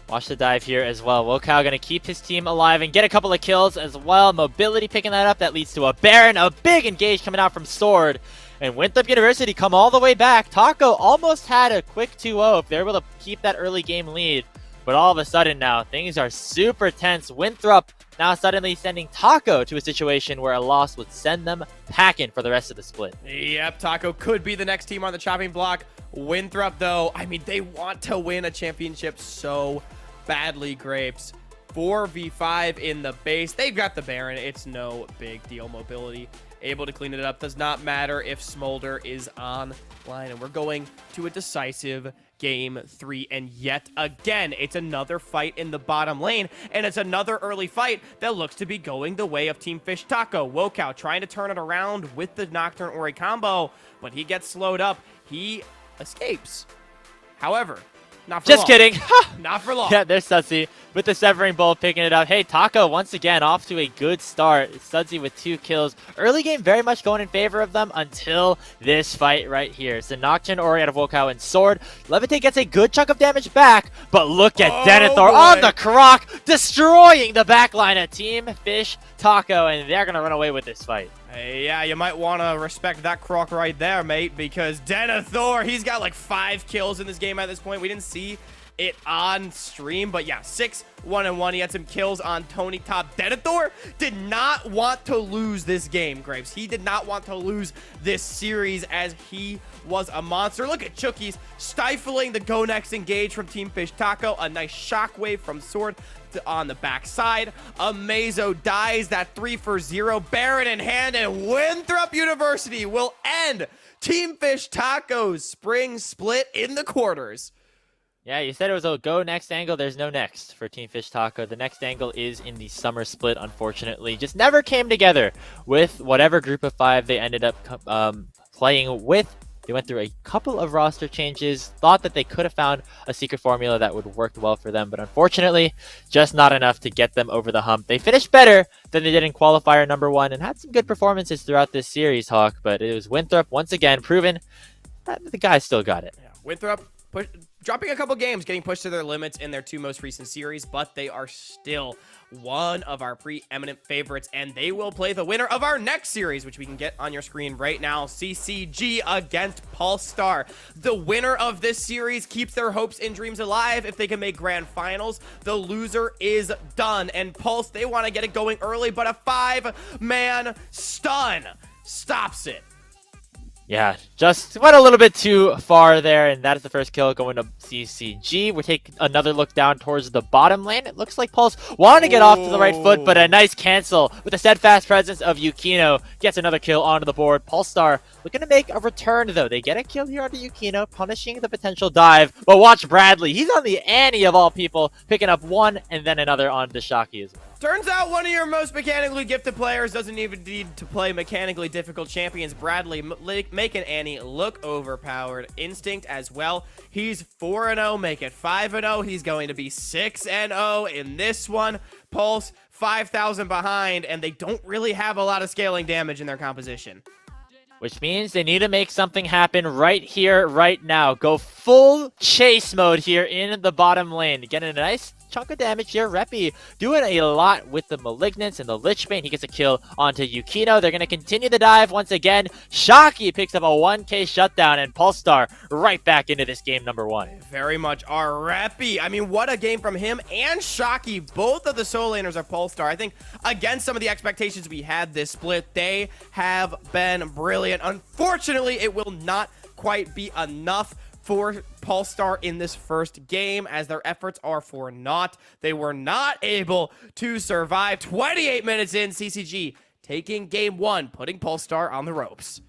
Speaker 2: Watch the dive here as well. Wokao going to keep his team alive and get a couple of kills as well. Mobility picking that up. That leads to a Baron. A big engage coming out from Sword. And Winthrop University come all the way back. Taco almost had a quick 2-0 if they're able to keep that early game lead. But all of a sudden now, things are super tense. Winthrop now suddenly sending Taco to a situation where a loss would send them packing for the rest of the split.
Speaker 1: Yep, Taco could be the next team on the chopping block. Winthrop, though, I mean, they want to win a championship so badly, Grapes. 4v5 in the base. They've got the Baron. It's no big deal. Mobility able to clean it up. Does not matter if Smolder is online. And we're going to a decisive game 3. And yet again, it's another fight in the bottom lane. And it's another early fight that looks to be going the way of Team Fish Taco. Wokao trying to turn it around with the Nocturne Ori combo, but he gets slowed up. He escapes. However, not for long.
Speaker 2: Just kidding.
Speaker 1: Not for long.
Speaker 2: Yeah, there's Sudsy with the Severing Bolt picking it up. Hey, Taco once again off to a good start. Sudsy with 2 kills. Early game very much going in favor of them until this fight right here. So Nocturne, Ori out of Wokao, and Sword. Levitate gets a good chunk of damage back, but look at Denethor on the Croc, destroying the backline of Team Fish Taco, and they're going to run away with this fight.
Speaker 1: Hey, yeah, you might want to respect that croc right there, mate, because Denethor, he's got like 5 kills in this game at this point. We didn't see it on stream, but yeah, 6-1-1. He had some kills on Tony Top. Denethor did not want to lose this game, Graves. He did not want to lose this series as he was a monster. Look at Chookies stifling the Go Next engage from Team Fish Taco. A nice shockwave from Sword on the backside. Amazo dies that 3-for-0. Baron in hand, and Winthrop University will end Team Fish Taco's spring split in the quarters.
Speaker 2: Yeah, you said it was a go next angle. There's no next for Team Fish Taco. The next angle is in the summer split, unfortunately. Just never came together with whatever group of 5 they ended up playing with. They went through a couple of roster changes, thought that they could have found a secret formula that would work well for them, but unfortunately, just not enough to get them over the hump. They finished better than they did in Qualifier #1 and had some good performances throughout this series, Hawk, but it was Winthrop once again proving that the guys still got it.
Speaker 1: Yeah, Winthrop dropping a couple games, getting pushed to their limits in their 2 most recent series, but they are still one of our preeminent favorites, and they will play the winner of our next series, which we can get on your screen right now. CCG against Pulstar. The winner of this series keeps their hopes and dreams alive if they can make grand finals. The loser is done, and Pulse, they want to get it going early, but a 5-man stun stops it.
Speaker 2: Yeah, just went a little bit too far there, and that is the first kill going to CCG. We take another look down towards the bottom lane. It looks like Pulse wanted to get off to the right foot, but a nice cancel with the steadfast presence of Yukino. Gets another kill onto the board. Pulstar looking to make a return, though. They get a kill here onto Yukino, punishing the potential dive. But watch Bradley. He's on the Annie of all people, picking up one and then another onto Shocky as well.
Speaker 1: Turns out one of your most mechanically gifted players doesn't even need to play mechanically difficult champions. Bradley making Annie look overpowered. Instinct as well. He's 4-0, make it 5-0. He's going to be 6-0 in this one. Pulse 5,000 behind, and they don't really have a lot of scaling damage in their composition.
Speaker 2: Which means they need to make something happen right here, right now. Go full chase mode here in the bottom lane. Getting a nice chunk of damage here. Reppy doing a lot with the Malignance and the Lichbane. He gets a kill onto Yukino. They're going to continue the dive once again. Shocky picks up a 1k shutdown, and Pulstar right back into this game #1.
Speaker 1: Very much our Reppy. I mean, what a game from him and Shocky. Both of the solo laners are Pulstar. I think against some of the expectations we had this split, they have been brilliant. Unfortunately, it will not quite be enough for Pulstar in this first game, as their efforts are for naught. They were not able to survive. 28 minutes in, CCG taking game 1, putting Pulstar on the ropes.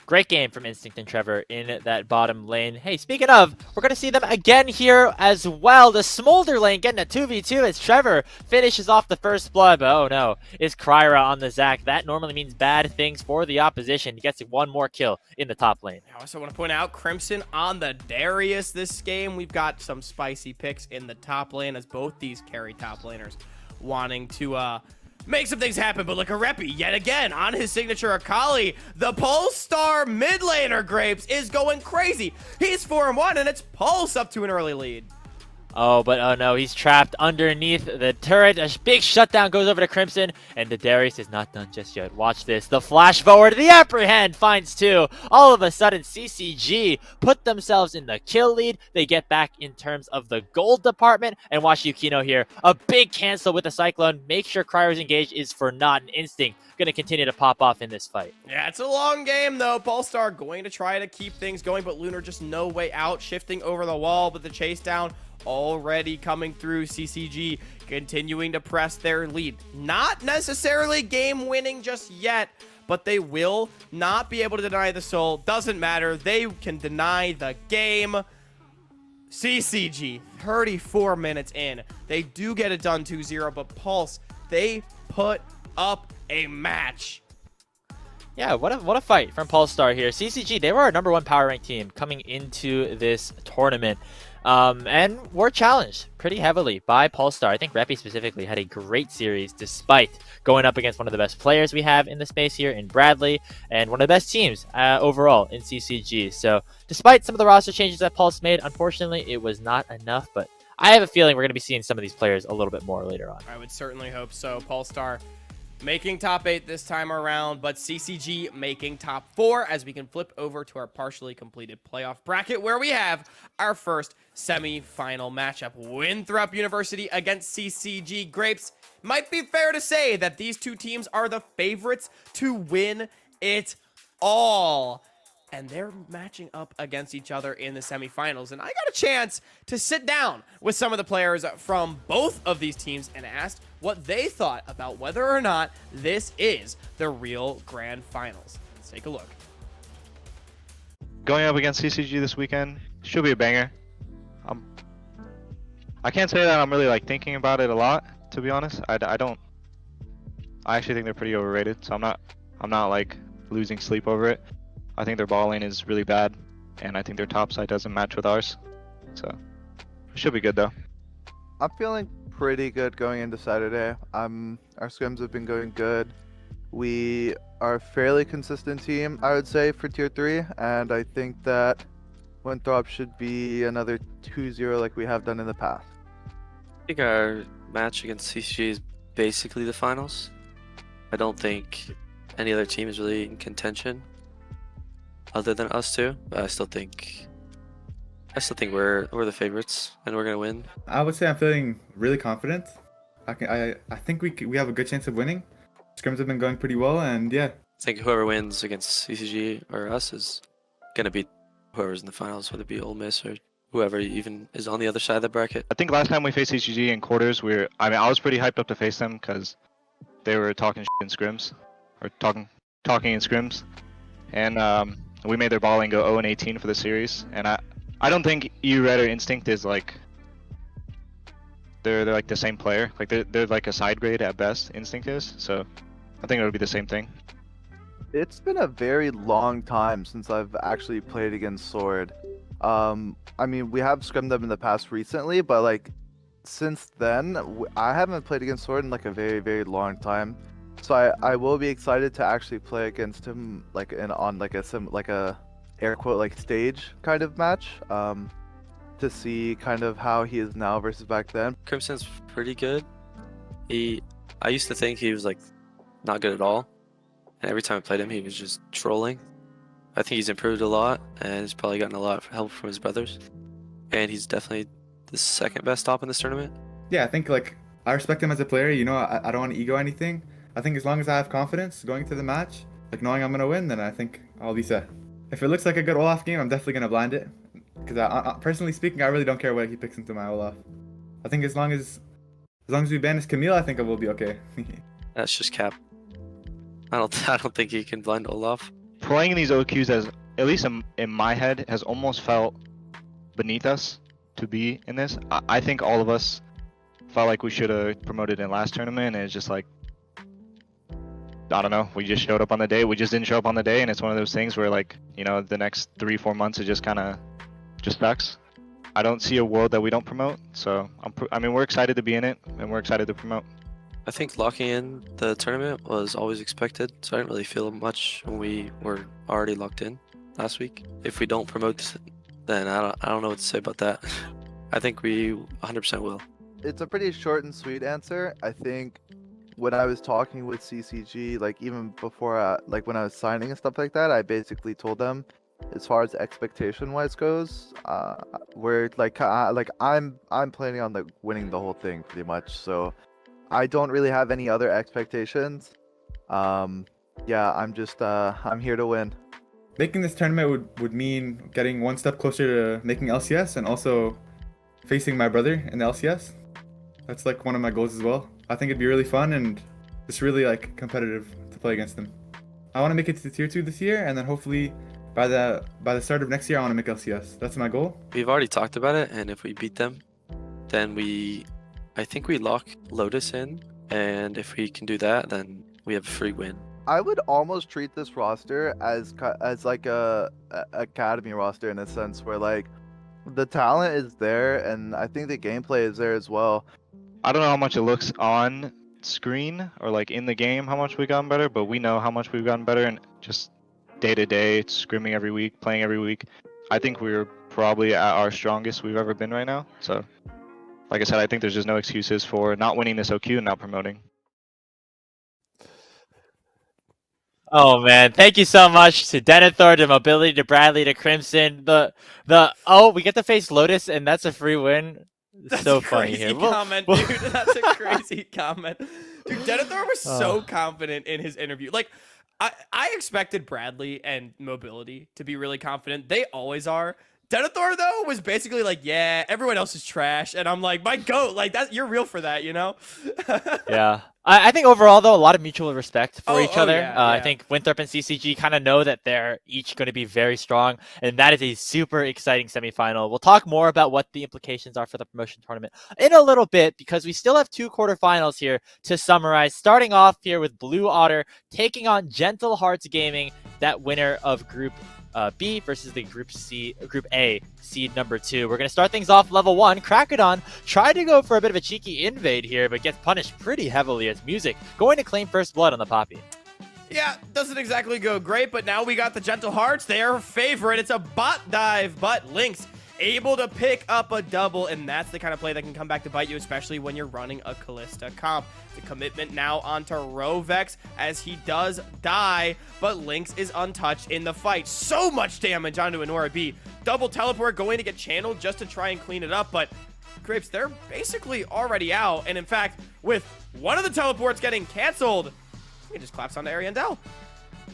Speaker 2: Great game from Instinct and Trevor in that bottom lane. Hey, speaking of, we're going to see them again here as well. The Smolder lane getting a 2v2 as Trevor finishes off the first blood. But oh no, it's Kryra on the Zac. That normally means bad things for the opposition. He gets one more kill in the top lane.
Speaker 1: I also want to point out Crimson on the Darius this game. We've got some spicy picks in the top lane, as both these carry top laners wanting to make some things happen. But look at Reppy yet again on his signature Akali. The Pulstar mid laner, Grapes, is going crazy. He's 4-1, and it's Pulse up to an early lead.
Speaker 2: Oh, but oh no, he's trapped underneath the turret. A big shutdown goes over to Crimson, and the Darius is not done just yet. Watch this. The flash forward, the apprehend finds 2. All of a sudden, CCG put themselves in the kill lead. They get back in terms of the gold department, and watch Yukino here. A big cancel with the Cyclone. Make sure Kryra's engage is for naught, and Instinct going to continue to pop off in this fight.
Speaker 1: Yeah, it's a long game, though. Pulstar going to try to keep things going, but Lunar just no way out. Shifting over the wall, but the chase down already coming through. CCG continuing to press their lead. Not necessarily game winning just yet, but they will not be able to deny the soul. Doesn't matter. They can deny the game. CCG, 34 minutes in. They do get it done 2-0, but Pulse, they put up a match.
Speaker 2: Yeah, what a fight from Pulstar here. CCG, they were our #1 power rank team coming into this tournament. And were challenged pretty heavily by Pulstar. I think Reppy specifically had a great series despite going up against one of the best players we have in the space here in Bradley, and one of the best teams overall in CCG. So despite some of the roster changes that Pulse made, unfortunately it was not enough, but I have a feeling we're going to be seeing some of these players a little bit more later on.
Speaker 1: I would certainly hope so. Pulstar making top 8 this time around, but CCG making top 4 as we can flip over to our partially completed playoff bracket where we have our first semi-final matchup. Winthrop University against CCG Grapes. Might be fair to say that these two teams are the favorites to win it all. And they're matching up against each other in the semifinals. And I got a chance to sit down with some of the players from both of these teams and asked what they thought about whether or not this is the real grand finals. Let's take a look.
Speaker 5: Going up against CCG this weekend should be a banger. I can't say that I'm really like thinking about it a lot, to be honest. I actually think they're pretty overrated, so I'm not like losing sleep over it. I think their ball lane is really bad, and I think their top side doesn't match with ours. So it should be good though.
Speaker 6: I'm feeling pretty good going into Saturday. Our scrims have been going good. We are a fairly consistent team, I would say, for tier 3, and I think that Winthrop should be another 2-0 like we have done in the past.
Speaker 7: I think our match against CCG is basically the finals. I don't think any other team is really in contention other than us two, but I still think we're the favorites and we're gonna win.
Speaker 8: I would say I'm feeling really confident. I think we have a good chance of winning. Scrims have been going pretty well, and yeah.
Speaker 7: I think whoever wins against CCG or us is gonna beat whoever's in the finals, whether it be Ole Miss or whoever even is on the other side of the bracket.
Speaker 5: I think last time we faced CCG in quarters, I was pretty hyped up to face them because they were talking shit in scrims, or talking in scrims, and we made their ball lane go 0-18 for the series. And I don't think E-Red or Instinct is like they're like the same player. Like they're like a side grade at best. Instinct is, so I think it would be the same thing.
Speaker 6: It's been a very long time since I've actually played against Sword. I mean, we have scrimmed them in the past recently, but like since then, I haven't played against Sword in like a very, very long time. So I will be excited to actually play against him like on like a air quote like stage kind of match, to see kind of how he is now versus back then.
Speaker 7: Crimson's pretty good. I used to think he was like not good at all, and every time I played him, he was just trolling. I think he's improved a lot, and he's probably gotten a lot of help from his brothers. And he's definitely the second best top in this tournament.
Speaker 8: Yeah, I think like I respect him as a player. You know, I don't want to ego anything. I think as long as I have confidence going to the match, like knowing I'm gonna win, then I think I'll be set. If it looks like a good Olaf game, I'm definitely gonna blind it. Because I personally speaking, I really don't care what he picks into my Olaf. I think as long as we banish Camille, I think I will be okay.
Speaker 7: That's just cap. I don't think he can blind Olaf.
Speaker 5: Playing these OQs, as at least in my head, has almost felt beneath us to be in this. I think all of us felt like we should have promoted in last tournament, and it's just like, I don't know, we just showed up on the day. We just didn't show up on the day, and it's one of those things where, like, you know, the next 3-4 months it just kind of just sucks. I don't see a world that we don't promote, so I mean, we're excited to be in it, and we're excited to promote.
Speaker 7: I think locking in the tournament was always expected, so I didn't really feel much when we were already locked in last week. If we don't promote, then I don't know what to say about that. I think we 100% will.
Speaker 6: It's a pretty short and sweet answer. I think when I was talking with CCG, like even before, like when I was signing and stuff like that, I basically told them, as far as expectation-wise goes, we're like I'm planning on like winning the whole thing pretty much. So I don't really have any other expectations. Yeah, I'm here to win.
Speaker 8: Making this tournament would mean getting one step closer to making LCS and also facing my brother in the LCS. That's like one of my goals as well. I think it'd be really fun and just really like competitive to play against them. I want to make it to tier 2 this year, and then hopefully by the start of next year I want to make LCS. That's my goal.
Speaker 7: We've already talked about it, and if we beat them, then I think we lock Lotus in, and if we can do that, then we have a free win.
Speaker 6: I would almost treat this roster as like a academy roster in a sense where like the talent is there, and I think the gameplay is there as well.
Speaker 5: I don't know how much it looks on screen or like in the game how much we've gotten better, but we know how much we've gotten better, and just day to day, scrimming every week, playing every week. I think we're probably at our strongest we've ever been right now. So, like I said, I think there's just no excuses for not winning this OQ and not promoting.
Speaker 2: Oh man, thank you so much to Denethor, to Mobility, to Bradley, to Crimson. We get to face Lotus, and that's a free win.
Speaker 1: That's
Speaker 2: So
Speaker 1: a
Speaker 2: funny
Speaker 1: crazy
Speaker 2: here.
Speaker 1: comment, dude. That's a crazy comment. Dude, Denethor was so
Speaker 2: Oh.
Speaker 1: confident in his interview. Like, I expected Bradley and Mobility to be really confident. They always are. Denethor, though, was basically like, yeah, everyone else is trash. And I'm like, my goat, like, that, you're real for that, you know?
Speaker 2: Yeah. I think overall, though, a lot of mutual respect for each other.
Speaker 1: Yeah,
Speaker 2: I
Speaker 1: yeah.
Speaker 2: think Winthrop and CCG kind of know that they're each going to be very strong, and that is a super exciting semifinal. We'll talk more about what the implications are for the promotion tournament in a little bit, because we still have 2 quarterfinals here to summarize. Starting off here with Blue Otter taking on Gentle Hearts Gaming, that winner of Group B versus the Group A seed number 2. We're going to start things off level 1. Krakadon tried to go for a bit of a cheeky invade here, but gets punished pretty heavily as Music going to claim first blood on the Poppy.
Speaker 1: Yeah, doesn't exactly go great, but now we got the Gentle Hearts, their favorite. It's a bot dive, but Lynx able to pick up a double, and that's the kind of play that can come back to bite you, especially when you're running a Callista comp. The commitment now onto Rovex as he does die, but Lynx is untouched in the fight. So much damage onto Anora B. Double teleport going to get channeled just to try and clean it up, but Grapes, they're basically already out, and in fact, with one of the teleports getting canceled, he just claps onto Ariandel.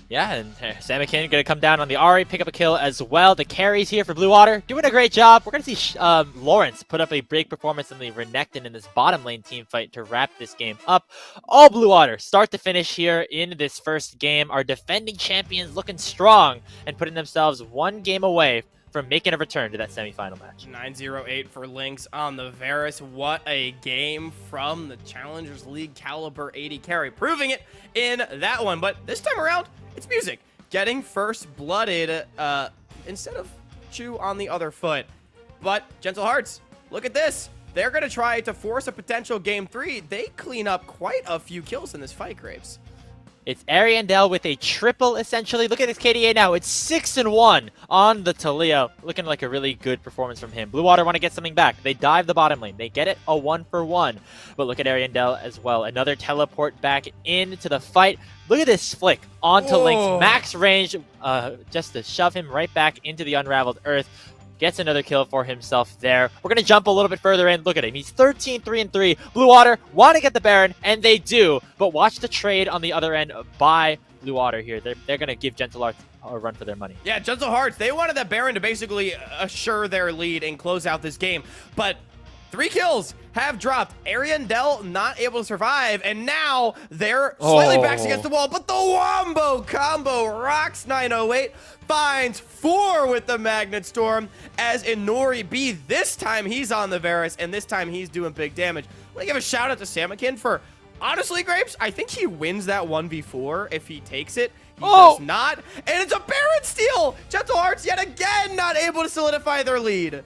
Speaker 2: Yeah, and Samakin going to come down on the Ari, pick up a kill as well. The carries here for Blue Water doing a great job. We're going to see Lawrence put up a big performance in the Renekton in this bottom lane team fight to wrap this game up. All Blue Water, start to finish here in this first game. Our defending champions looking strong and putting themselves one game away from making a return to that semifinal match.
Speaker 1: 9-0-8 for Lynx on the Varus. What a game from the Challengers League caliber 80 carry, proving it in that one. But this time around, it's Music getting first blooded instead of Chu on the other foot. But Gentle Hearts, look at this. They're going to try to force a potential game 3. They clean up quite a few kills in this fight, Grapes.
Speaker 2: It's Ariandel with a triple, essentially. Look at his KDA now. It's 6-1 on the Taliyah. Looking like a really good performance from him. Blue Water want to get something back. They dive the bottom lane. They get it a 1-for-1. But look at Ariandel as well. Another teleport back into the fight. Look at this flick onto Lynx. Max range just to shove him right back into the unraveled earth. Gets another kill for himself there. We're going to jump a little bit further in. Look at him. He's 13-3-3. Blue Water want to get the Baron, and they do. But watch the trade on the other end by Blue Water here. They're going to give Gentle Hearts a run for their money.
Speaker 1: Yeah, Gentle Hearts, they wanted that Baron to basically assure their lead and close out this game. But 3 kills have dropped. Ariandel not able to survive, and now they're slightly backs against the wall, but the Wombo combo rocks 908, finds 4 with the Magnet Storm, as Inori B, this time he's on the Varus, and this time he's doing big damage. I want to give a shout out to Samakin for, honestly, Grapes, I think he wins that 1v4 if he takes it. He does not, and it's a Baron steal! Gentle Hearts yet again not able to solidify their lead.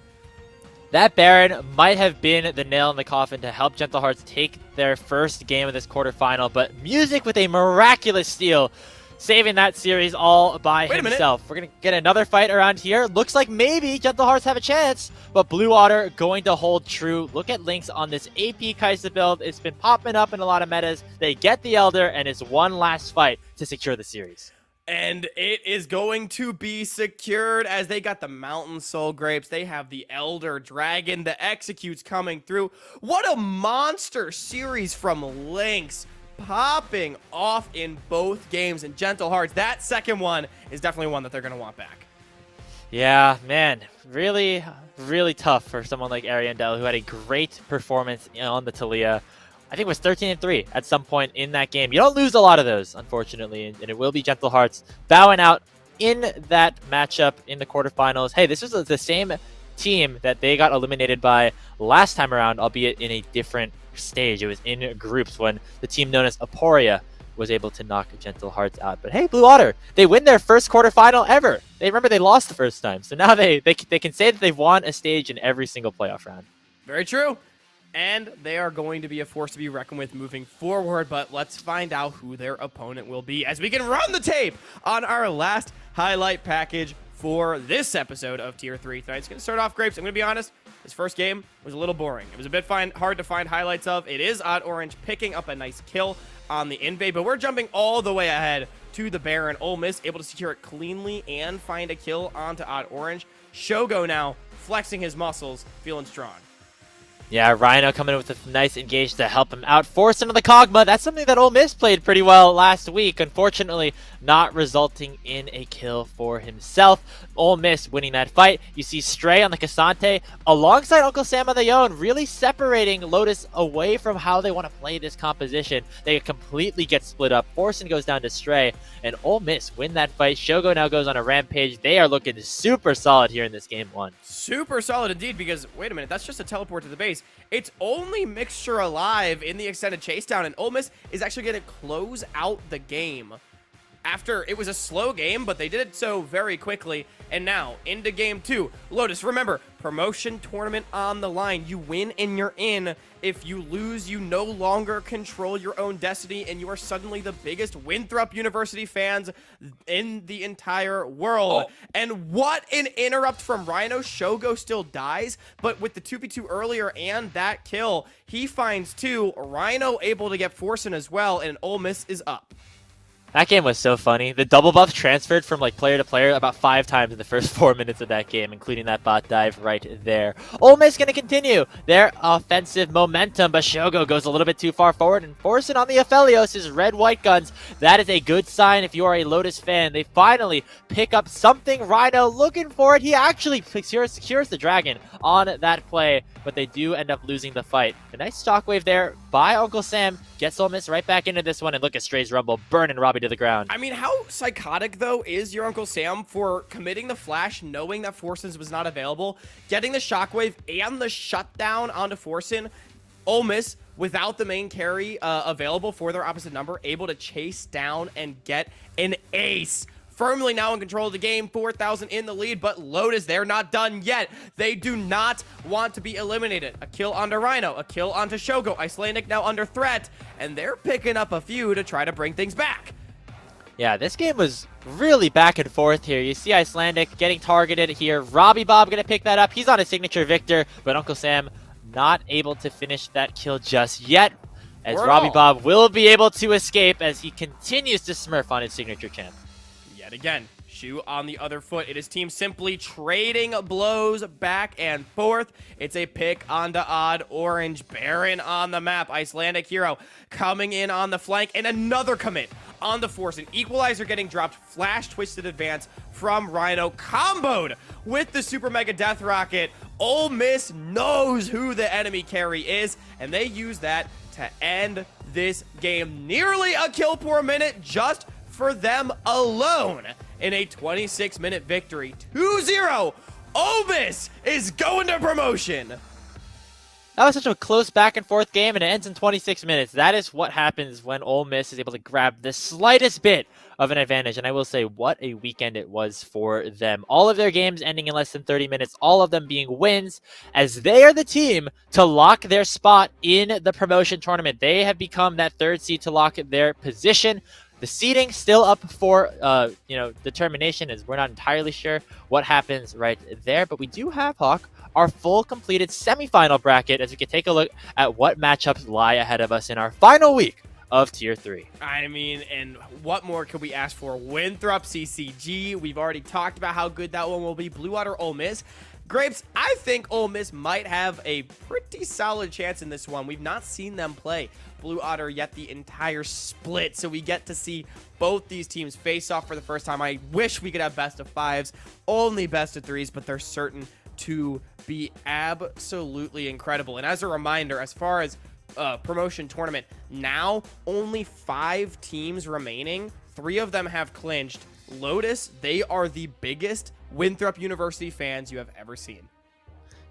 Speaker 2: That Baron might have been the nail in the coffin to help Gentle Hearts take their first game of this quarterfinal, but Music with a miraculous steal, saving that series all by himself. We're going to get another fight around here. Looks like maybe Gentle Hearts have a chance, but Blue Water going to hold true. Look at Lynx on this AP Kai'Sa build. It's been popping up in a lot of metas. They get the Elder, and it's one last fight to secure the series.
Speaker 1: And it is going to be secured as they got the Mountain Soul Grapes. They have the Elder Dragon. The Executes coming through. What a monster series from Lynx. Popping off in both games. And Gentle Hearts, that second one is definitely one that they're going to want back.
Speaker 2: Yeah, man. Really, really tough for someone like Ariandel, who had a great performance on the Taliyah. I think it was 13-3 at some point in that game. You don't lose a lot of those, unfortunately, and it will be Gentle Hearts bowing out in that matchup in the quarterfinals. Hey, this was the same team that they got eliminated by last time around, albeit in a different stage. It was in groups when the team known as Aporia was able to knock Gentle Hearts out. But hey, Blue Water, they win their first quarterfinal ever. They remember they lost the first time, so now they can say that they've won a stage in every single playoff round.
Speaker 1: Very true. And they are going to be a force to be reckoned with moving forward, but let's find out who their opponent will be as we can run the tape on our last highlight package for this episode of Tier 3. Tonight's going to start off, Grapes. I'm going to be honest, this first game was a little boring. It was a bit hard to find highlights of. It is Odd Orange picking up a nice kill on the invade, but we're jumping all the way ahead to the Baron. Ole Miss able to secure it cleanly and find a kill onto Odd Orange. Shogo now flexing his muscles, feeling strong.
Speaker 2: Yeah, Rhino coming in with a nice engage to help him out. Force into the Kog'Maw. That's something that Ole Miss played pretty well last week. Unfortunately, not resulting in a kill for himself. Ole Miss winning that fight. You see Stray on the Cassante alongside Uncle Sam on the Yone, really separating Lotus away from how they want to play this composition. They completely get split up. Forsen goes down to Stray, and Ole Miss win that fight. Shogo now goes on a rampage. They are looking super solid here in this game one.
Speaker 1: Super solid indeed, because, wait a minute, that's just a teleport to the base. It's only Mixture alive in the extended chase down, and Ole Miss is actually going to close out the game. After it was a slow game, but they did it so very quickly. And now, into game 2. Lotus, remember, promotion tournament on the line. You win and you're in. If you lose, you no longer control your own destiny, and you are suddenly the biggest Winthrop University fans in the entire world. And what an interrupt from Rhino. Shogo still dies, but with the 2v2 earlier and that kill, he finds 2. Rhino able to get Forsen as well, and Ole Miss is up.
Speaker 2: That game was so funny. The double buff transferred from like player to player about 5 times in the first 4 minutes of that game, including that bot dive right there. Ole Miss going to continue their offensive momentum, but Shogo goes a little bit too far forward, and Forsen on the Aphelios, his red-white guns. That is a good sign if you are a Lotus fan. They finally pick up something. Rhino looking for it. He actually secures the dragon on that play, but they do end up losing the fight. A nice shockwave there by Uncle Sam. Gets Ole Miss right back into this one, and look at Stray's Rumble burning Robbie to the ground.
Speaker 1: I mean, how psychotic, though, is your Uncle Sam for committing the flash, knowing that Forsen was not available, getting the shockwave and the shutdown onto Forsen? Ole Miss, without the main carry available for their opposite number, able to chase down and get an ace. Firmly now in control of the game, 4,000 in the lead, but Lotus, they're not done yet. They do not want to be eliminated. A kill onto Rhino, a kill onto Shogo. Icelandic now under threat, and they're picking up a few to try to bring things back.
Speaker 2: Yeah, this game was really back and forth here. You see Icelandic getting targeted here. Robbie Bob going to pick that up. He's on a signature Victor, but Uncle Sam not able to finish that kill just yet, as Robbie Bob will be able to escape as he continues to smurf on his signature champ.
Speaker 1: Yet again, Shu on the other foot. It is Team Simply trading blows back and forth. It's a pick onto Odd Orange. Baron on the map. Icelandic Hero coming in on the flank. And another commit on the Force. An equalizer getting dropped. Flash twisted advance from Rhino. Comboed with the Super Mega Death Rocket. Ole Miss knows who the enemy carry is, and they use that to end this game. Nearly a kill per minute just for them alone in a 26-minute victory. 2-0. Ole Miss is going to promotion.
Speaker 2: That was such a close back and forth game, and it ends in 26 minutes. That is what happens when Ole Miss is able to grab the slightest bit of an advantage. And I will say, what a weekend it was for them. All of their games ending in less than 30 minutes, all of them being wins, as they are the team to lock their spot in the promotion tournament. They have become that 3rd seed to lock their position. The seeding still up for determination, as we're not entirely sure what happens right there. But we do have, Hawk, our full completed semifinal bracket, as we can take a look at what matchups lie ahead of us in our final week of Tier 3.
Speaker 1: I mean, and what more could we ask for? Winthrop CCG. We've already talked about how good that one will be. Blue Water Ole Miss. Grapes, I think Ole Miss might have a pretty solid chance in this one. We've not seen them play Blue Otter yet the entire split, so we get to see both these teams face off for the first time. I wish we could have best of 5s, only best of 3s, but they're certain to be absolutely incredible. And as a reminder, as far as promotion tournament, now only 5 teams remaining. 3 of them have clinched. Lotus, they are the biggest Winthrop University fans you have ever seen.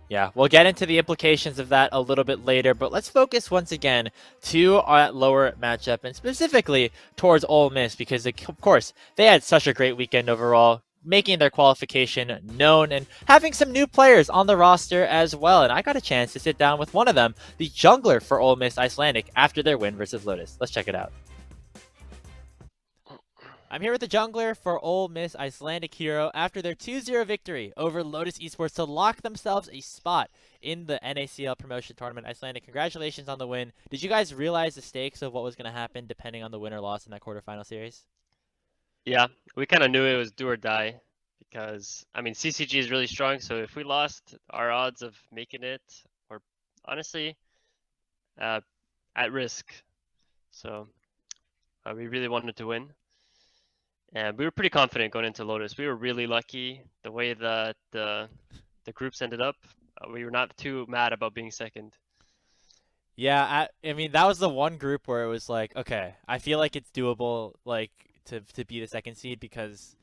Speaker 2: Yeah, we'll get into the implications of that a little bit later, but let's focus once again to our lower matchup, and specifically towards Ole Miss, because of course they had such a great weekend overall, making their qualification known and having some new players on the roster as well. And I got a chance to sit down with one of them, the jungler for Ole Miss, Icelandic, after their win versus Lotus. Let's check it out. I'm here with the jungler for Ole Miss, Icelandic Hero, after their 2-0 victory over Lotus Esports to lock themselves a spot in the NACL promotion tournament. Icelandic, congratulations on the win. Did you guys realize the stakes of what was going to happen depending on the win or loss in that quarterfinal series?
Speaker 9: Yeah, we kind of knew it was do or die because I mean CCG is really strong. So if we lost, our odds of making it are honestly uh, at risk. So we really wanted to win, and we were pretty confident going into Lotus. We were really lucky the way that the groups ended up. We were not too mad about being second.
Speaker 2: Yeah, I mean that was the one group where it was like, okay, I feel like it's doable, like to be the second seed because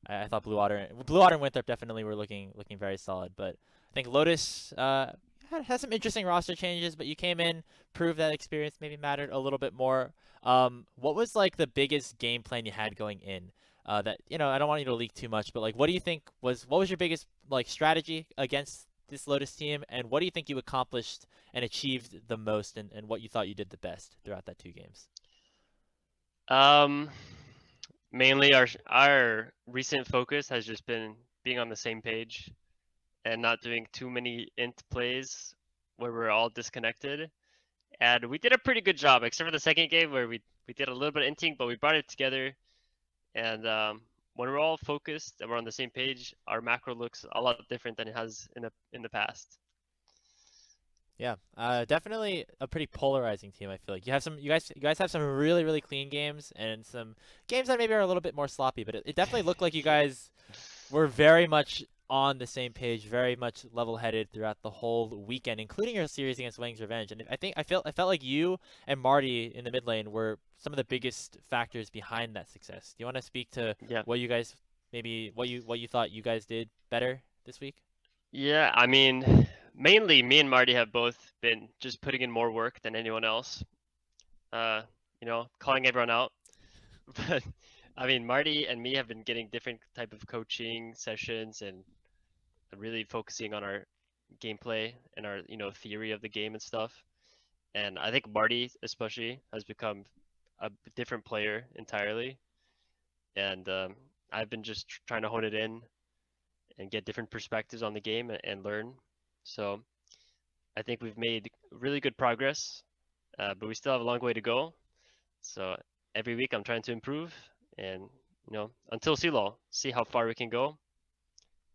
Speaker 2: I thought Blue Water and Winthrop definitely were looking very solid, but I think Lotus has some interesting roster changes, but you came in, proved that experience maybe mattered a little bit more. What was like the biggest game plan you had going in? That I don't want you to leak too much, but like, what do you think what was your biggest like strategy against this Lotus team, and what do you think you accomplished and achieved the most, and what you thought you did the best throughout that 2 games?
Speaker 9: Um, Mainly our recent focus has just been being on the same page and not doing too many int plays where we're all disconnected. And we did a pretty good job, except for the second game where we did a little bit of inting, but we brought it together. And when we're all focused and we're on the same page, our macro looks a lot different than it has in the past.
Speaker 2: Yeah, definitely a pretty polarizing team. I feel like you guys have some really clean games and some games that maybe are a little bit more sloppy, but it definitely looked like you guys were very much on the same page, very much level-headed throughout the whole weekend, including your series against Wang's Revenge. And I felt like you and Marty in the mid lane were some of the biggest factors behind that success. Do you want to speak to
Speaker 9: Yeah.
Speaker 2: what you guys maybe what you thought you guys did better this week?
Speaker 9: Yeah, I mean, mainly me and Marty have both been just putting in more work than anyone else. Calling everyone out. But I mean, Marty and me have been getting different type of coaching sessions and really focusing on our gameplay and our, theory of the game and stuff. And I think Marty especially has become a different player entirely. And I've been just trying to hone it in and get different perspectives on the game and learn. So I think we've made really good progress, but we still have a long way to go. So every week I'm trying to improve and, until CLOL, see how far we can go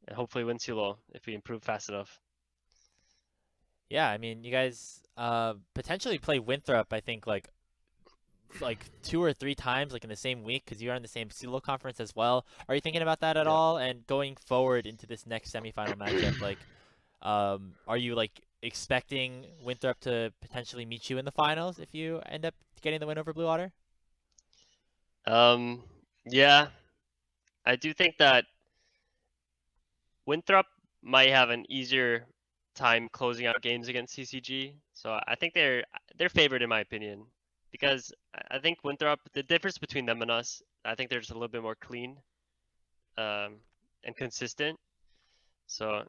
Speaker 9: and hopefully win CLOL if we improve fast enough.
Speaker 2: Yeah, I mean, you guys potentially play Winthrop, I think, like 2 or 3 times, like in the same week, because you are in the same CLO conference as well. Are you thinking about that at
Speaker 9: Yeah.
Speaker 2: all? And going forward into this next semifinal matchup, like, are you like expecting Winthrop to potentially meet you in the finals if you end up getting the win over Blue Water?
Speaker 9: Yeah, I do think that Winthrop might have an easier time closing out games against CCG. So I think they're favored in my opinion because I think Winthrop, the difference between them and us, I think they're just a little bit more clean and consistent. So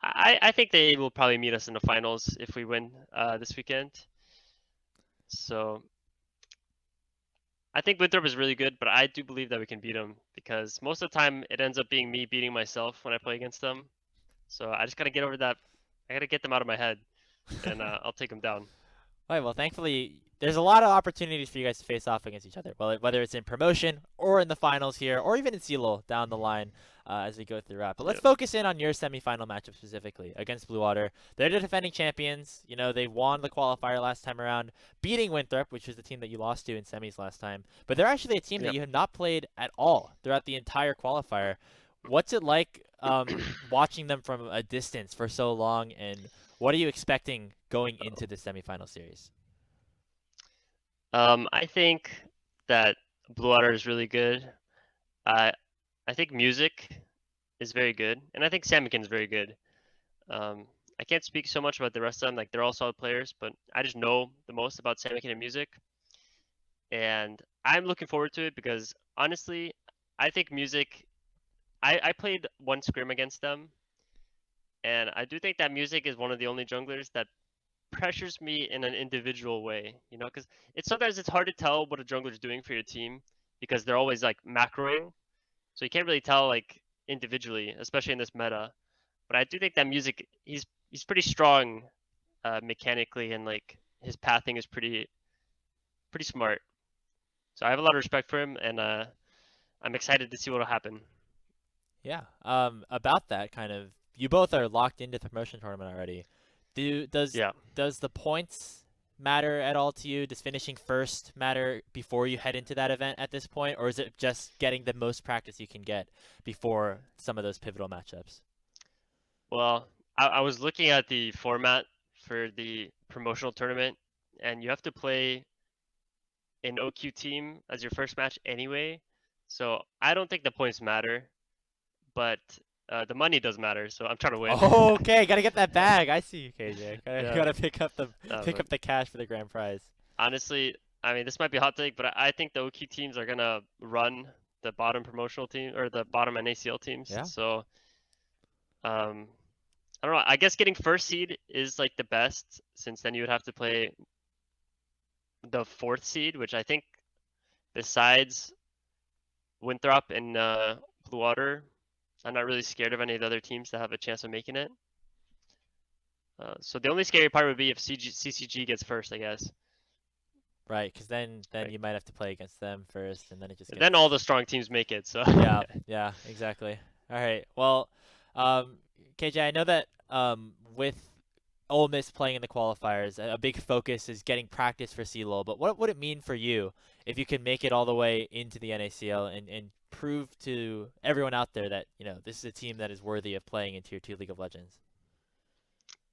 Speaker 9: I think they will probably meet us in the finals if we win this weekend. So I think Winthrop is really good, but I do believe that we can beat them because most of the time it ends up being me beating myself when I play against them. So I just gotta get over that. I gotta get them out of my head, and I'll take them down.
Speaker 2: All right, well, thankfully, there's a lot of opportunities for you guys to face off against each other, well, whether it's in promotion or in the finals here, or even in CLO down the line as we go throughout. But let's focus in on your semifinal matchup specifically against Blue Water. They're the defending champions. They won the qualifier last time around, beating Winthrop, which was the team that you lost to in semis last time. But they're actually a team that you have not played at all throughout the entire qualifier. What's it like watching them from a distance for so long, and what are you expecting going into the semifinal series?
Speaker 9: I think that Blue Water is really good. I think Music is very good, and I think Samikin is very good. I can't speak so much about the rest of them, like they're all solid players, but I just know the most about Samikin and Music. And I'm looking forward to it because honestly, I think Music, I played one scrim against them, and I do think that Music is one of the only junglers that pressures me in an individual way, because sometimes it's hard to tell what a jungler is doing for your team because they're always like macroing, so you can't really tell like individually, especially in this meta. But I do think that Music, he's pretty strong mechanically, and like his pathing is pretty smart. So I have a lot of respect for him, and I'm excited to see what'll happen.
Speaker 2: Yeah. About that kind of, you both are locked into the promotion tournament already. Does
Speaker 9: Yeah.
Speaker 2: the points matter at all to you? Does finishing first matter before you head into that event at this point, or is it just getting the most practice you can get before some of those pivotal matchups?
Speaker 9: Well, I was looking at the format for the promotional tournament, and you have to play an OQ team as your first match anyway. So I don't think the points matter, but the money does matter. So I'm trying to win.
Speaker 2: Oh, okay, gotta get that bag. I see you, KJ.
Speaker 9: Yeah.
Speaker 2: Gotta pick up the
Speaker 9: But
Speaker 2: the cash for the grand prize.
Speaker 9: honestly, I mean, this might be a hot take, but I think the OQ teams are gonna run the bottom promotional team or the bottom NACL teams.
Speaker 2: Yeah.
Speaker 9: So, I don't know. I guess getting first seed is like the best, since then you would have to play the fourth seed, which I think, besides Winthrop and Blue Water, I'm not really scared of any of the other teams that have a chance of making it. So the only scary part would be if CCG gets first, I guess.
Speaker 2: Right, because then
Speaker 9: Right.
Speaker 2: you might have to play against them first, and then it just gets...
Speaker 9: Then all the strong teams make it. So
Speaker 2: Yeah, yeah, exactly. All right. Well, KJ, I know that with Ole Miss playing in the qualifiers, a big focus is getting practice for CLOL. But what would it mean for you if you could make it all the way into the NACL and prove to everyone out there that, you know, this is a team that is worthy of playing in Tier 2 League of Legends?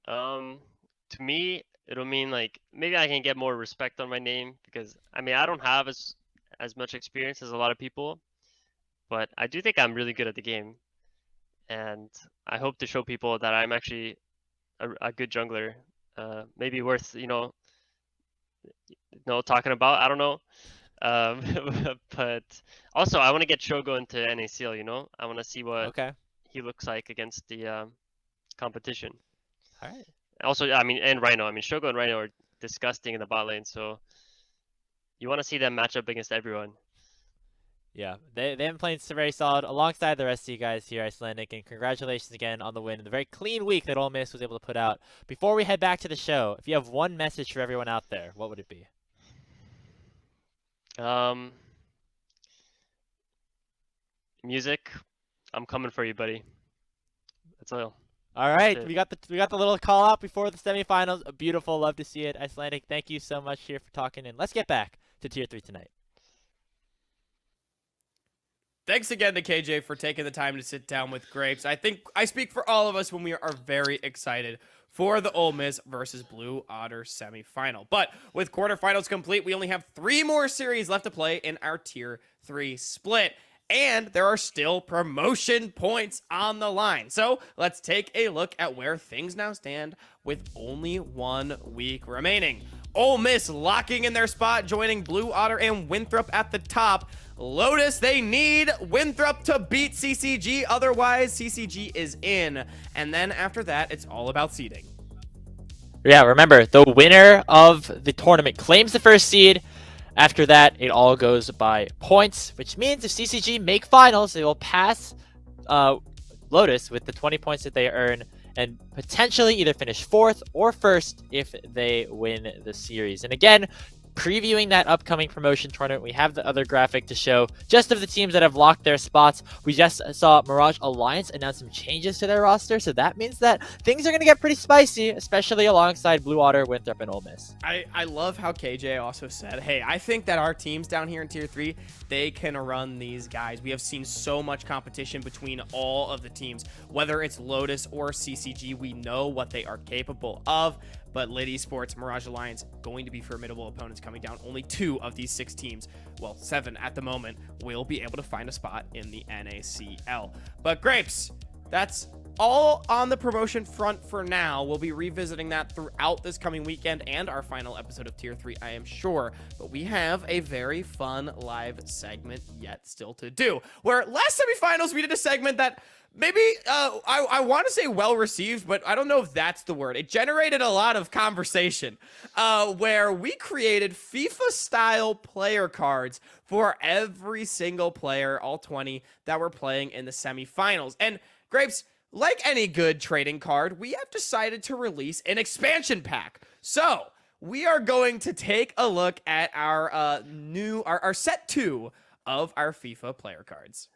Speaker 9: To me, it'll mean like maybe I can get more respect on my name, because I mean I don't have as much experience as a lot of people, but I do think I'm really good at the game, and I hope to show people that I'm actually a good jungler. Maybe worth talking about. I don't know. But also I want to get Shogo into NACL. I want to see what
Speaker 2: Okay.
Speaker 9: he looks like against the competition.
Speaker 2: All right.
Speaker 9: Also, I mean, and Rhino. I mean, Shogo and Rhino are disgusting in the bot lane, so you want to see them match up against everyone.
Speaker 2: Yeah, they haven't played very solid alongside the rest of you guys here, Icelandic, and congratulations again on the win and the very clean week that Ole Miss was able to put out. Before we head back to the show, if you have one message for everyone out there, what would it be?
Speaker 9: Music, I'm coming for you, buddy. That's all.
Speaker 2: All right,
Speaker 9: That's it.
Speaker 2: we got the little call out before the semifinals. Beautiful, love to see it. Icelandic, thank you so much here for talking, and let's get back to Tier 3 tonight.
Speaker 1: Thanks again to KJ for taking the time to sit down with Grapes. I think I speak for all of us when we are very excited for the Ole Miss versus Blue Otter semifinal. But with quarterfinals complete, we only have 3 more series left to play in our Tier 3 split. And there are still promotion points on the line. So let's take a look at where things now stand with only 1 week remaining. Ole Miss locking in their spot, joining Blue Otter and Winthrop at the top. Lotus, they need Winthrop to beat CCG, otherwise CCG is in. And then after that, it's all about seeding.
Speaker 2: Yeah, remember, the winner of the tournament claims the first seed. After that, it all goes by points, which means if CCG make finals, they will pass Lotus with the 20 points that they earn and potentially either finish 4th or 1st if they win the series. And again, previewing that upcoming promotion tournament, we have the other graphic to show just of the teams that have locked their spots. We just saw Mirage Alliance announce some changes to their roster, so that means that things are going to get pretty spicy, especially alongside Blue Water, Winthrop, and Ole Miss.
Speaker 1: I love how KJ also said, hey, I think that our teams down here in Tier 3, they can run these guys. We have seen so much competition between all of the teams, whether it's Lotus or CCG. We know what they are capable of. But Lit Esports, Mirage Alliance, going to be formidable opponents coming down. Only 2 of these 6 teams, well, 7 at the moment, will be able to find a spot in the NACL. But Grapes, that's all on the promotion front for now. We'll be revisiting that throughout this coming weekend and our final episode of Tier 3, I am sure. But we have a very fun live segment yet still to do, where last semifinals we did a segment that maybe I want to say well received, but I don't know if that's the word. It generated a lot of conversation where we created FIFA style player cards for every single player, all 20 that were playing in the semifinals. And Grapes, like any good trading card, we have decided to release an expansion pack. So we are going to take a look at our our set 2 of our FIFA player cards.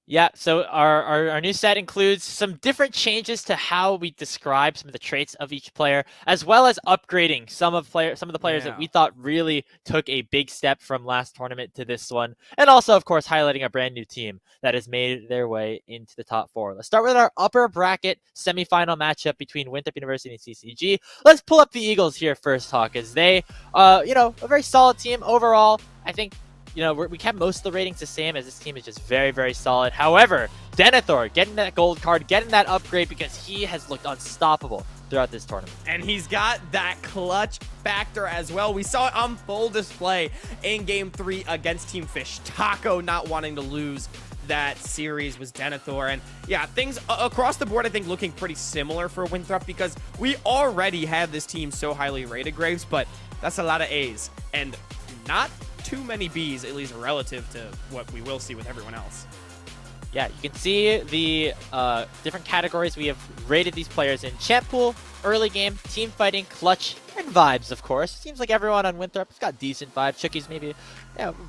Speaker 2: Yeah, so our new set includes some different changes to how we describe some of the traits of each player, as well as upgrading some of the players that we thought really took a big step from last tournament to this one, and also, of course, highlighting a brand new team that has made their way into the top 4. Let's start with our upper bracket semifinal matchup between Winthrop University and CCG. Let's pull up the Eagles here first, Hawk, as they, a very solid team overall. I think we kept most of the ratings the same, as this team is just very, very solid. However, Denethor getting that gold card, getting that upgrade, because he has looked unstoppable throughout this tournament.
Speaker 1: And he's got that clutch factor as well. We saw it on full display in Game 3 against Team Fish. Taco not wanting to lose that series was Denethor. And yeah, things across the board, I think, looking pretty similar for Winthrop, because we already have this team so highly rated, Graves, but that's a lot of A's and not too many B's, at least relative to what we will see with everyone else.
Speaker 2: Yeah, you can see the different categories we have rated these players in: champ pool, early game, team fighting, clutch, and vibes, of course. Seems like everyone on Winthrop has got decent vibes. Chookies maybe,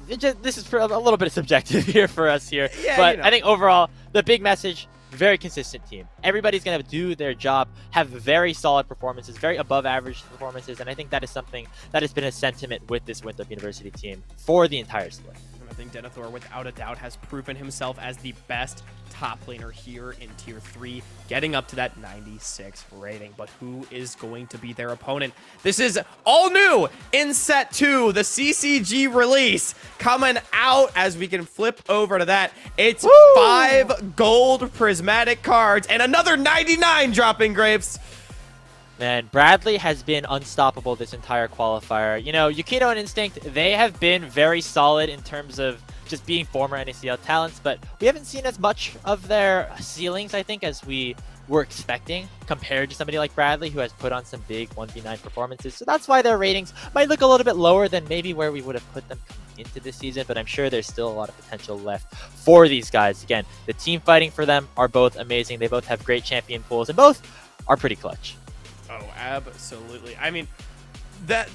Speaker 2: this is a little bit subjective here for us here.
Speaker 1: Yeah,
Speaker 2: but I think overall, the big message: very consistent team. Everybody's going to do their job, have very solid performances, very above average performances, and I think that is something that has been a sentiment with this Winthrop University team for the entire split.
Speaker 1: And I think Denethor, without a doubt, has proven himself as the best top laner here in Tier 3, getting up to that 96 rating. But who is going to be their opponent? This is all new in Set 2, the CCG release coming out. As we can flip over to that, it's 5 gold prismatic cards and another 99 dropping, Grapes.
Speaker 2: Man, Bradley has been unstoppable this entire qualifier. Yukino and Instinct, they have been very solid in terms of just being former NACL talents, but we haven't seen as much of their ceilings, I think, as we were expecting, compared to somebody like Bradley, who has put on some big 1v9 performances. So that's why their ratings might look a little bit lower than maybe where we would have put them coming into this season, but I'm sure there's still a lot of potential left for these guys. Again, the team fighting for them are both amazing. They both have great champion pools, and both are pretty clutch.
Speaker 1: Oh, absolutely. I mean, that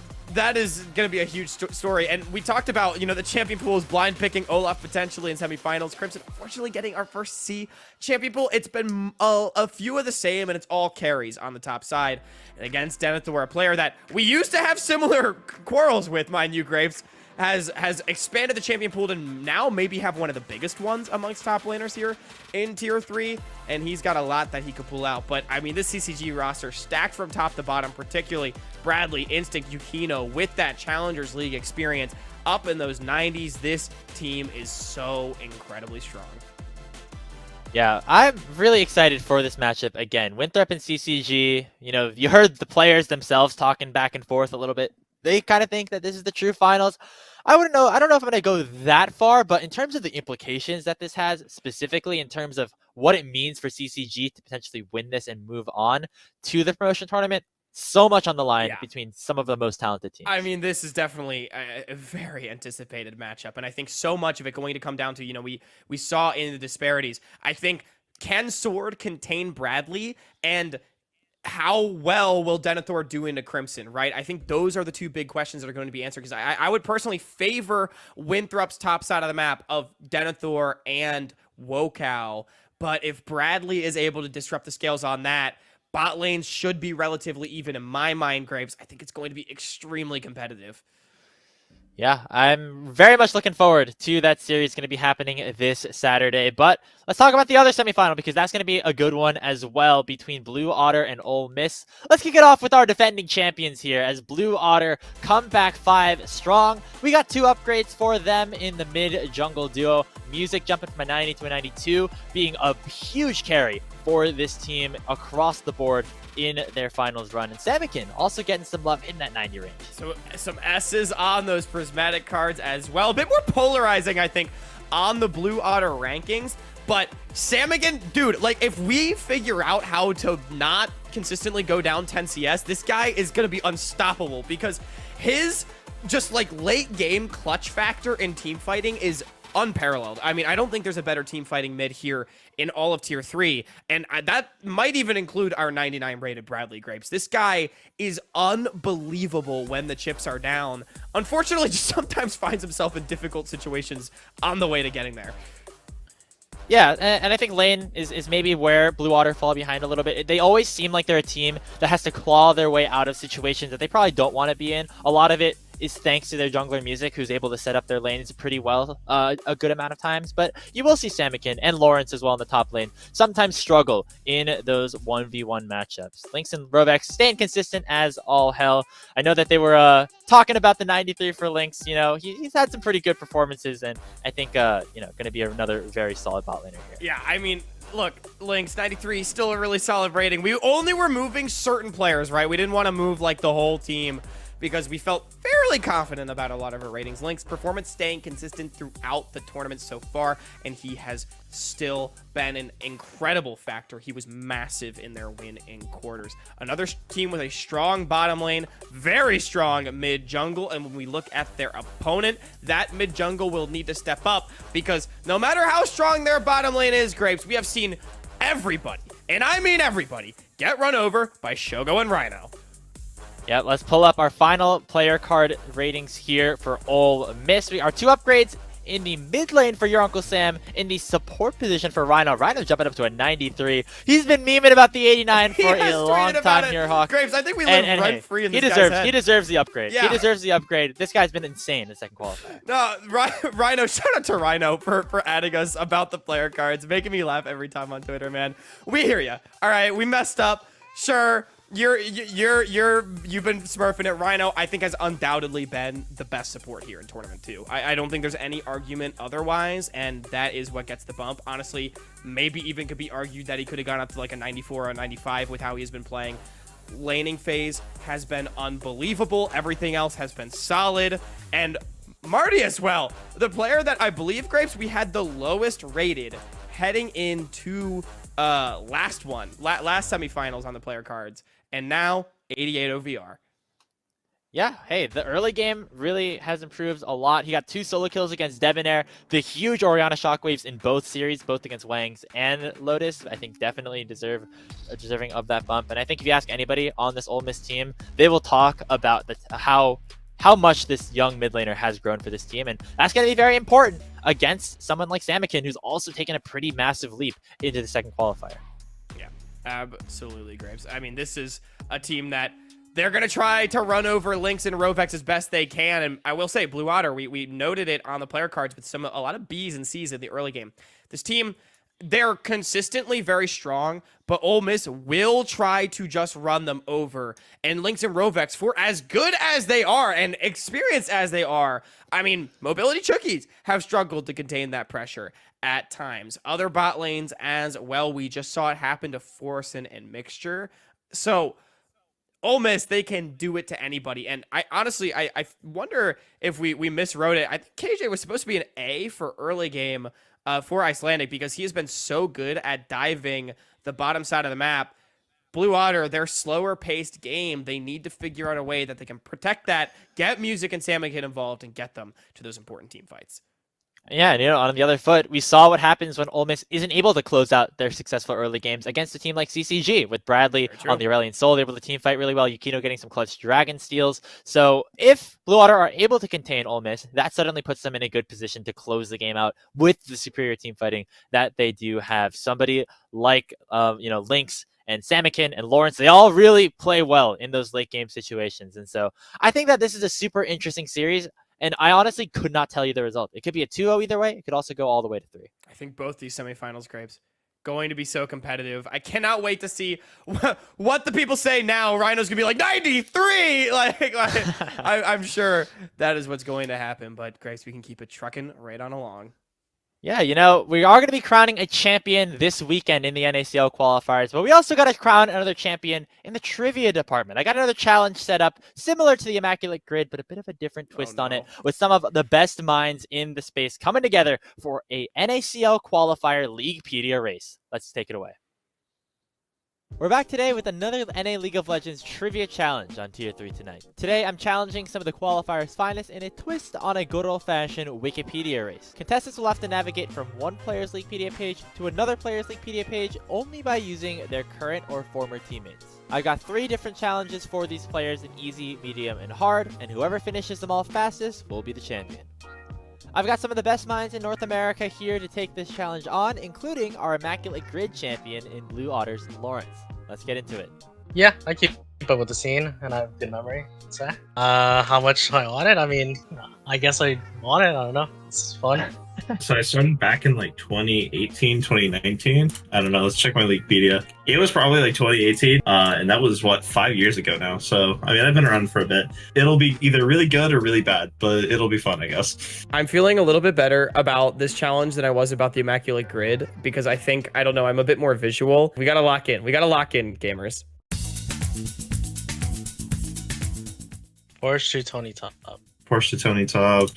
Speaker 1: is going to be a huge story. And we talked about, the champion pools, blind picking Olaf potentially in semifinals. Crimson, unfortunately, getting our first C champion pool. It's been a few of the same, and it's all carries on the top side. And against Denethor, a player that we used to have similar quarrels with, mind you, Graves, has expanded the champion pool to now maybe have one of the biggest ones amongst top laners here in Tier 3, and he's got a lot that he could pull out. But I mean, this CCG roster stacked from top to bottom, particularly Bradley, Instinct, Yukino, with that Challengers League experience up in those 90s. This team is so incredibly strong.
Speaker 2: Yeah, I'm really excited for this matchup. Again, Winthrop and CCG, you heard the players themselves talking back and forth a little bit. They kind of think that this is the true finals. I don't know if I'm going to go that far, but in terms of the implications that this has, specifically in terms of what it means for CCG to potentially win this and move on to the promotion tournament, so much on the line between some of the most talented teams.
Speaker 1: I mean, this is definitely a very anticipated matchup, and I think so much of it going to come down to, we saw in the disparities. I think, can Sword contain Bradley, and how well will Denethor do into Crimson, right? I think those are the two big questions that are going to be answered, because I would personally favor Winthrop's top side of the map of Denethor and Wokow, but if Bradley is able to disrupt the scales on that, bot lanes should be relatively even in my mind, Graves. I think it's going to be extremely competitive.
Speaker 2: Yeah, I'm very much looking forward to that series going to be happening this Saturday. But let's talk about the other semifinal, because that's going to be a good one as well between Blue Otter and Ole Miss. Let's kick it off with our defending champions here, as Blue Otter come back 5 strong. We got 2 upgrades for them in the mid-jungle duo. Music jumping from a 90 to a 92, being a huge carry for this team across the board in their finals run. And Samikin also getting some love in that 90 range.
Speaker 1: So some S's on those prismatic cards as well. A bit more polarizing, I think, on the Blue Otter rankings. But Samikin, dude, like, if we figure out how to not consistently go down 10 CS, this guy is going to be unstoppable, because his just like late game clutch factor in team fighting is unparalleled. I mean, I don't think there's a better team fighting mid here in all of Tier 3, and that might even include our 99 rated Bradley Grapes. This guy is unbelievable when the chips are down. Unfortunately, just sometimes finds himself in difficult situations on the way to getting there.
Speaker 2: Yeah, and I think lane is maybe where Blue Water fall behind a little bit. They always seem like they're a team that has to claw their way out of situations that they probably don't want to be in. A lot of it is thanks to their jungler Music, who's able to set up their lanes pretty well a good amount of times. But you will see Samikin and Lawrence as well in the top lane sometimes struggle in those 1v1 matchups. Lynx and Rovex staying consistent as all hell. I know that they were talking about the 93 for Lynx. You know, he's had some pretty good performances, and I think, you know, going to be another very solid bot laner here.
Speaker 1: Yeah, I mean, look, Lynx 93 still a really solid rating. We only were moving certain players, right? We didn't want to move like the whole team because we felt fairly confident about a lot of our ratings. Lynx's performance staying consistent throughout the tournament so far, and he has still been an incredible factor. He was massive in their win in quarters. Another team with a strong bottom lane, very strong mid jungle, and when we look at their opponent, that mid jungle will need to step up because no matter how strong their bottom lane is, Grapes, we have seen everybody, and I mean everybody, get run over by Shogo and Rhino.
Speaker 2: Yeah, let's pull up our final player card ratings here for Ole Miss. Our 2 upgrades in the mid lane for your Uncle Sam, in the support position for Rhino. Rhino jumping up to a 93. He's been memeing about the 89 for a long time here, Hawk.
Speaker 1: Graves, I think we live rent free in this guy's head.
Speaker 2: He deserves the upgrade.
Speaker 1: Yeah.
Speaker 2: He deserves the upgrade. This guy's been insane in the second qualifier.
Speaker 1: No, Rhino, shout out to Rhino for adding us about the player cards, making me laugh every time on Twitter, man. We hear you. All right, we messed up. Sure. You've been smurfing it. Rhino, I think, has undoubtedly been the best support here in Tournament 2. I don't think there's any argument otherwise, and that is what gets the bump. Honestly, maybe even could be argued that he could have gone up to like a 94 or a 95 with how he's been playing. Laning phase has been unbelievable. Everything else has been solid. And Marty as well, the player that I believe, Grapes, we had the lowest rated heading into last semifinals on the player cards. And now, 88 OVR.
Speaker 2: Yeah, hey, the early game really has improved a lot. He got 2 solo kills against Debonair. The huge Orianna shockwaves in both series, both against Wangs and Lotus, I think definitely deserving of that bump. And I think if you ask anybody on this Ole Miss team, they will talk about how much this young mid laner has grown for this team. And that's going to be very important against someone like Samikin, who's also taken a pretty massive leap into the second qualifier.
Speaker 1: Absolutely, Graves. I mean, this is a team that they're going to try to run over Lynx and Rovex as best they can. And I will say, Blue Water, we noted it on the player cards with a lot of Bs and Cs in the early game. This team, they're consistently very strong, but Ole Miss will try to just run them over. And Lynx and Rovex, for as good as they are and experienced as they are, I mean, Mobility Chookies have struggled to contain that pressure at times. Other bot lanes as well. We just saw it happen to Forsen and Mixture. So Ole Miss, they can do it to anybody. And I honestly wonder if we miswrote it. I think KJ was supposed to be an A for early game for Icelandic because he has been so good at diving the bottom side of the map. Blue Water, their slower paced game, they need to figure out a way that they can protect that, get Music and Samikin involved, and get them to those important team fights.
Speaker 2: Yeah, and on the other foot, we saw what happens when Ole Miss isn't able to close out their successful early games against a team like CCG, with Bradley on the Aurelion Soul, able to team fight really well, Yukino getting some clutch Dragon steals. So if Blue Water are able to contain Ole Miss, that suddenly puts them in a good position to close the game out with the superior team fighting that they do have. Somebody like Lynx and Samikin and Lawrence, they all really play well in those late game situations. And so I think that this is a super interesting series. And I honestly could not tell you the result. It could be a 2-0 either way. It could also go all the way to 3.
Speaker 1: I think both these semifinals, Grapes, going to be so competitive. I cannot wait to see what the people say now. Rhino's going to be like, 93! I'm sure that is what's going to happen. But, Grapes, we can keep it trucking right on along.
Speaker 2: Yeah, we are going to be crowning a champion this weekend in the NACL qualifiers, but we also got to crown another champion in the trivia department. I got another challenge set up similar to the Immaculate Grid, but a bit of a different twist on it, with some of the best minds in the space coming together for a NACL qualifier Leaguepedia race. Let's take it away. We're back today with another NA League of Legends trivia challenge on Tier 3 tonight. Today, I'm challenging some of the qualifiers finest in a twist on a good old-fashioned Wikipedia race. Contestants will have to navigate from one player's Leaguepedia page to another player's Leaguepedia page only by using their current or former teammates. I got 3 different challenges for these players in easy, medium, and hard, and whoever finishes them all fastest will be the champion. I've got some of the best minds in North America here to take this challenge on, including our Immaculate Grid champion in Blue Otters, Lawrence. Let's get into it.
Speaker 10: Yeah, I keep up with the scene, and I have good memory. So, how much do I want it? I mean, I guess I want it. I don't know. It's fun.
Speaker 11: So I started back in like 2018, 2019. I don't know. Let's check my Leaguepedia. It was probably like 2018. And that was what, 5 years ago now. So, I mean, I've been around for a bit. It'll be either really good or really bad, but it'll be fun, I guess.
Speaker 1: I'm feeling a little bit better about this challenge than I was about the Immaculate Grid because I think, I don't know, I'm a bit more visual. We got to lock in. We got to lock in, gamers.
Speaker 10: Porsche to Tony Top.
Speaker 11: Porsche to Tony Top.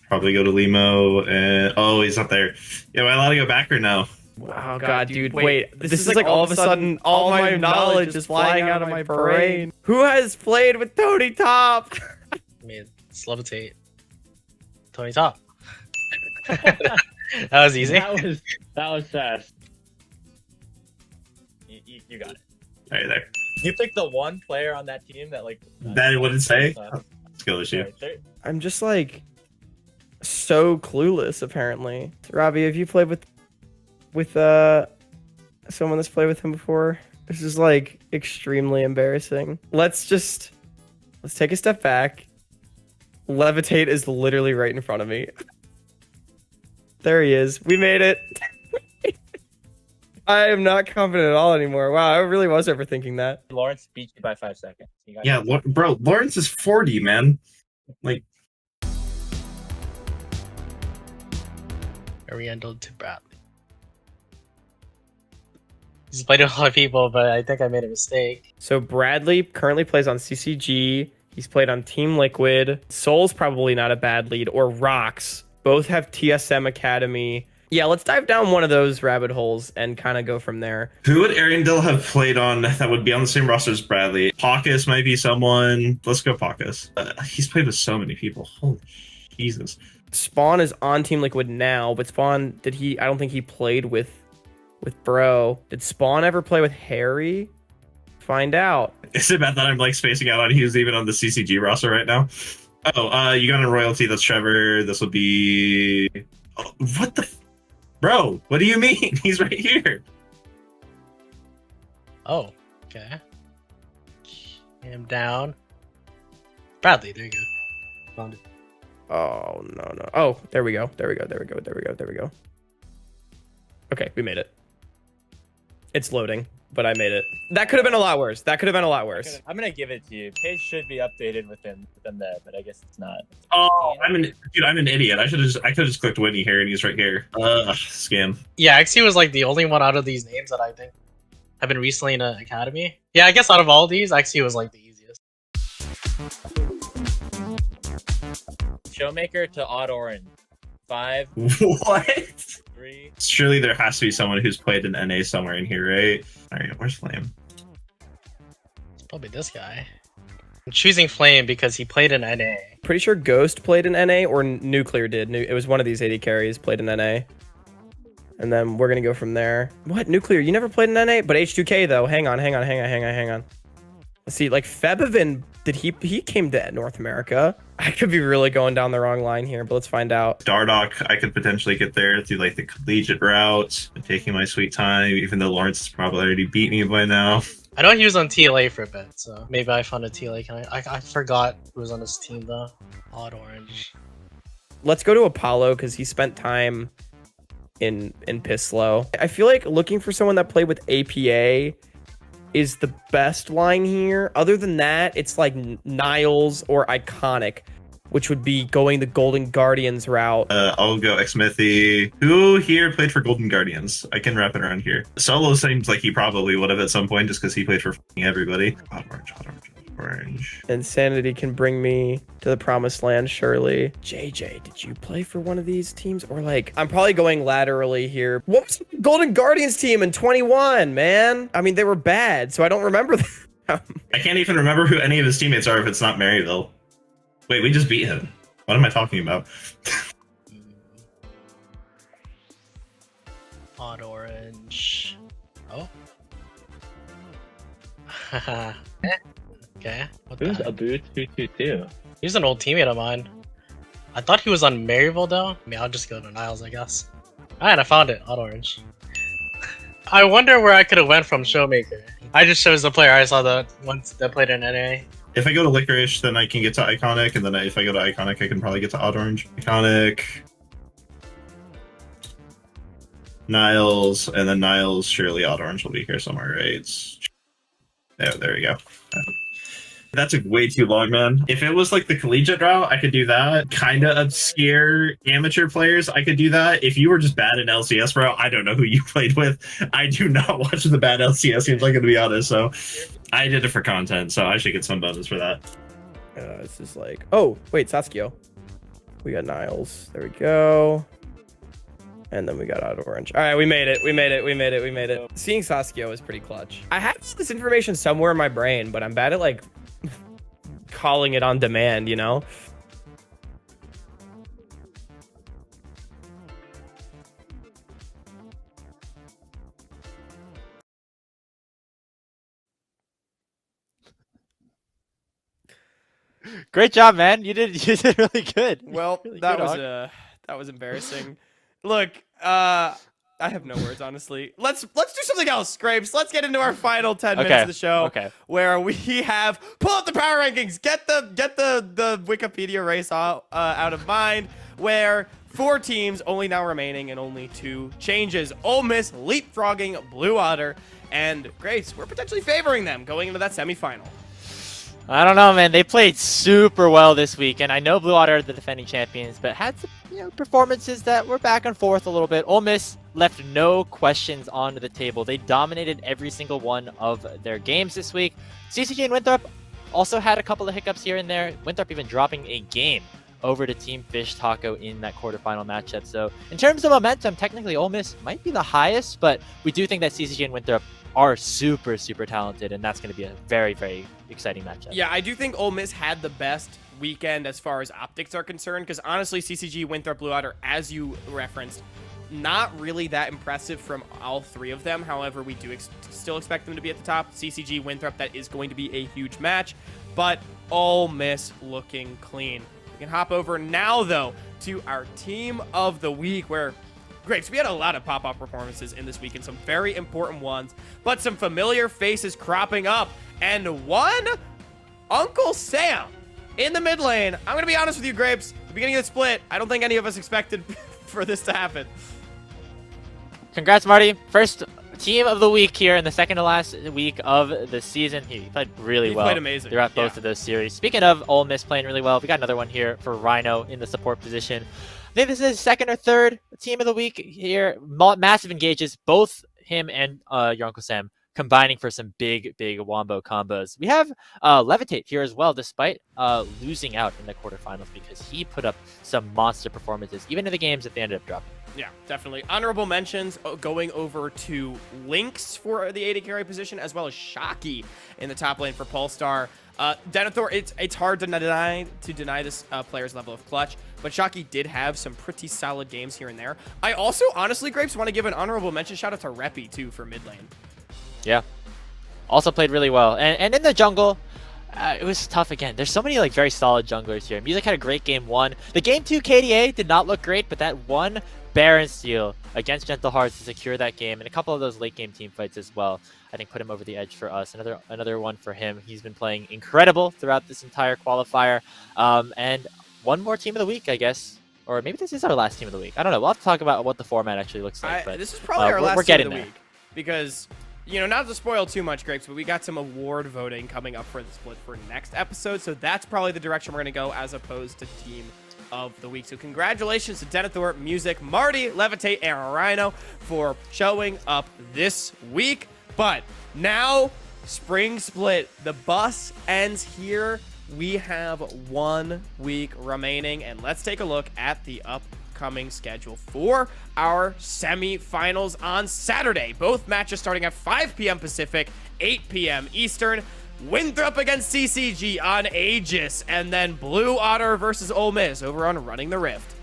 Speaker 11: Probably go to Limo. And oh, he's not there. Yeah, am I allowed to go back or no?
Speaker 1: Oh, God, dude, wait. This is like all of a sudden, all my knowledge is flying out of my brain. Who has played with Tony Top?
Speaker 10: I mean, it's Levitate. Tony Top. That was easy.
Speaker 2: That was fast. You got it.
Speaker 11: Right there.
Speaker 2: You picked the one player on that team that like...
Speaker 11: That wouldn't say? Skill issue.
Speaker 1: I'm just like so clueless, apparently. Robbie, have you played with someone that's played with him before? This is like extremely embarrassing. Let's take a step back. Levitate is literally right in front of me. There he is. We made it. I am not confident at all anymore. Wow, I really was overthinking that.
Speaker 2: Lawrence beat you by 5 seconds.
Speaker 11: Yeah, bro, Lawrence is 40, man. Like,
Speaker 10: Ariandel to Bradley. He's played with a lot of people, but I think I made a mistake.
Speaker 1: So Bradley currently plays on CCG. He's played on Team Liquid. Soul's probably not a bad lead, or Rocks. Both have TSM Academy. Yeah, let's dive down one of those rabbit holes and kind of go from there.
Speaker 11: who would Ariandel have played on that would be on the same roster as Bradley? Paucus might be someone. Let's go Paucus. He's played with so many people. Holy Jesus.
Speaker 1: Spawn is on Team Liquid now, but Spawn, I don't think he played with Bro. Did Spawn ever play with Harry? Find out.
Speaker 11: Is it bad that I'm like spacing out on who's even on the CCG roster right now? Oh, you got a royalty. That's Trevor. This will be... Oh, what the... Bro, what do you mean? He's right here.
Speaker 10: Oh, okay. I'm down. Bradley, there you go. Found it.
Speaker 1: Oh, no. Oh, there we go. There we go. Okay, we made it. It's loading, but I made it. That could have been a lot worse.
Speaker 2: I'm gonna give it to you. Page should be updated within that, but I guess it's not.
Speaker 11: Oh, I'm an idiot. I could have just clicked Whitney here, and he's right here. Scam.
Speaker 10: Yeah, XC was like the only one out of these names that I think have been recently in an academy. Yeah, I guess out of all these, XC was like the easiest.
Speaker 2: Showmaker to Odd Orange. 5,
Speaker 11: What?
Speaker 2: 3.
Speaker 11: Surely there has to be someone who's played in NA somewhere in here, right? All right, where's Flame?
Speaker 10: It's probably this guy. I'm choosing Flame because he played in NA.
Speaker 1: Pretty sure Ghost played in NA, or Nuclear did. It was one of these 80 carries played in NA. And then we're going to go from there. What? Nuclear? You never played in NA? But H2K, though. Hang on. Let's see, like, Febivin, he came to North America? I could be really going down the wrong line here, but let's find out.
Speaker 11: Dardock, I could potentially get there through like the collegiate route. I'm taking my sweet time, even though Lawrence has probably already beat me by now.
Speaker 10: I know he was on TLA for a bit, so maybe I found a TLA. I forgot who was on this team though. Odd Orange.
Speaker 1: Let's go to Apollo because he spent time in Pisslow. I feel like looking for someone that played with APA is the best line here. Other than that, it's like Niles or Iconic, which would be going the Golden Guardians route.
Speaker 11: I'll go Xmithy. Who here played for Golden Guardians? I can wrap it around here. Solo seems like he probably would have at some point just because he played for everybody. Hot orange. Orange.
Speaker 1: Insanity can bring me to the promised land, surely. JJ, did you play for one of these teams? Or like, I'm probably going laterally here. What was the Golden Guardians team in 21, man? I mean, they were bad, so I don't remember them.
Speaker 11: I can't even remember who any of his teammates are if it's not Maryville. Wait, we just beat him. What am I talking about?
Speaker 10: Odd orange. Oh. Okay. What
Speaker 12: Who's
Speaker 10: the heck?
Speaker 12: Abu222?
Speaker 10: He's an old teammate of mine. I thought he was on Maryville though. I mean, I'll just go to Niles, I guess. Alright, I found it. Odd orange. I wonder where I could have went from Showmaker. I just chose the player I saw that once that played in NA.
Speaker 11: If I go to Licorice, then I can get to Iconic, and then if I go to Iconic, I can probably get to Odd Orange. Iconic, Niles, and then Niles, surely Odd Orange will be here somewhere, right? There we go. That took way too long, man. If it was like the collegiate route, I could do that. Kinda obscure amateur players, I could do that. If you were just bad in LCS, bro, I don't know who you played with. I do not watch the bad LCS games, I'm gonna be honest, so I did it for content, so I should get some bonus for that.
Speaker 1: This is like, oh, wait, Sasuke. We got Niles. There we go. And then we got Odd Orange. All right, we made it. We made it. Seeing Sasuke is pretty clutch. I have this information somewhere in my brain, but I'm bad at like calling it on demand, you know?
Speaker 2: Great job, man. You did really good.
Speaker 1: Well,
Speaker 2: Really
Speaker 1: that
Speaker 2: good,
Speaker 1: was embarrassing. Look, I have no words, honestly. Let's do something else, Scrapes. Let's get into our final 10 minutes of the show, where we have pull up the power rankings, get the Wikipedia race out of mind, where 4 teams only now remaining and only 2 changes. Ole Miss leapfrogging Blue Water, and Grace, we're potentially favoring them going into that semifinal.
Speaker 2: I don't know, man. They played super well this week, and I know Blue Water are the defending champions, but had some performances that were back and forth a little bit. Ole Miss left no questions on the table. They dominated every single one of their games this week. CCG and Winthrop also had a couple of hiccups here and there. Winthrop even dropping a game over to Team Fish Taco in that quarterfinal matchup. So in terms of momentum, technically Ole Miss might be the highest, but we do think that CCG and Winthrop are super talented, and that's going to be a very exciting matchup.
Speaker 1: Yeah, I do think Ole Miss had the best weekend as far as optics are concerned, because honestly, CCG, Winthrop, Blue Water, as you referenced, not really that impressive from all 3 of them. However, we do still expect them to be at the top. CCG, Winthrop, that is going to be a huge match, but Ole Miss looking clean. We can hop over now, though, to our team of the week, where Grapes, we had a lot of pop-up performances in this week, and some very important ones, but some familiar faces cropping up, and one, Uncle Sam in the mid lane. I'm going to be honest with you, Grapes. The beginning of the split, I don't think any of us expected for this to happen.
Speaker 2: Congrats, Marty. First team of the week here in the second to last week of the season. He played really well.
Speaker 1: He played amazing
Speaker 2: throughout both of those series. Speaking of Ole Miss playing really well, we got another one here for Rhino in the support position. I think this is his second or third team of the week here. Massive engages, both him and your Uncle Sam combining for some big wombo combos. We have Levitate here as well, despite losing out in the quarterfinals, because he put up some monster performances, even in the games that they ended up dropping.
Speaker 1: Yeah, definitely. Honorable mentions going over to Lynx for the AD carry position, as well as Shocky in the top lane for Polestar. Denethor, it's hard to deny this player's level of clutch, but Shocky did have some pretty solid games here and there. I also, honestly, Grapes, want to give an honorable mention shout out to Reppy, too, for mid lane.
Speaker 2: Yeah. Also played really well. And in the jungle, it was tough again. There's so many very solid junglers here. Music had a great game 1. The game 2 KDA did not look great, but that one Baron steal against Gentle Hearts to secure that game, and a couple of those late game team fights as well, I think put him over the edge for us. Another one for him. He's been playing incredible throughout this entire qualifier. And one more team of the week, I guess. Or maybe this is our last team of the week. I don't know. We'll have to talk about what the format actually looks like. But
Speaker 1: this is probably our last team of the week. Because, not to spoil too much, Grapes, but we got some award voting coming up for the split for next episode. So that's probably the direction we're going to go, as opposed to team of the week. So congratulations to Denethor, Music, Marty, Levitate, and Rhino for showing up this week. But now Spring Split, the bus ends here. We have 1 week remaining, and let's take a look at the upcoming schedule for our semifinals on Saturday. Both matches starting at 5 p.m. Pacific, 8 p.m. Eastern. Winthrop against CCG on Aegis, and then Blue Otter versus Ole Miss over on Running the Rift.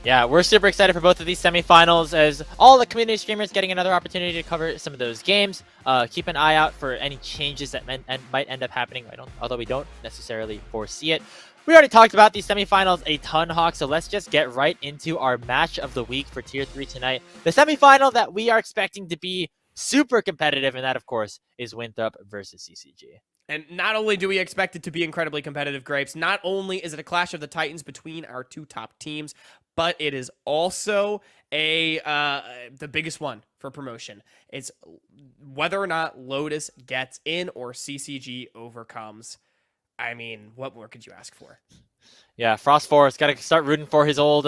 Speaker 2: Yeah, we're super excited for both of these semifinals, as all the community streamers getting another opportunity to cover some of those games. Keep an eye out for any changes that might end up happening, although we don't necessarily foresee it. We already talked about these semifinals a ton, Hawk, so let's just get right into our match of the week for Tier 3 tonight. The semifinal that we are expecting to be super competitive, and that, of course, is Winthrop versus CCG.
Speaker 1: And not only do we expect it to be incredibly competitive, Grapes, not only is it a clash of the titans between our two top teams, but it is also the biggest one for promotion. It's whether or not Lotus gets in or CCG overcomes. I mean, what more could you ask for?
Speaker 2: Yeah, Frost Forest got to start rooting for his old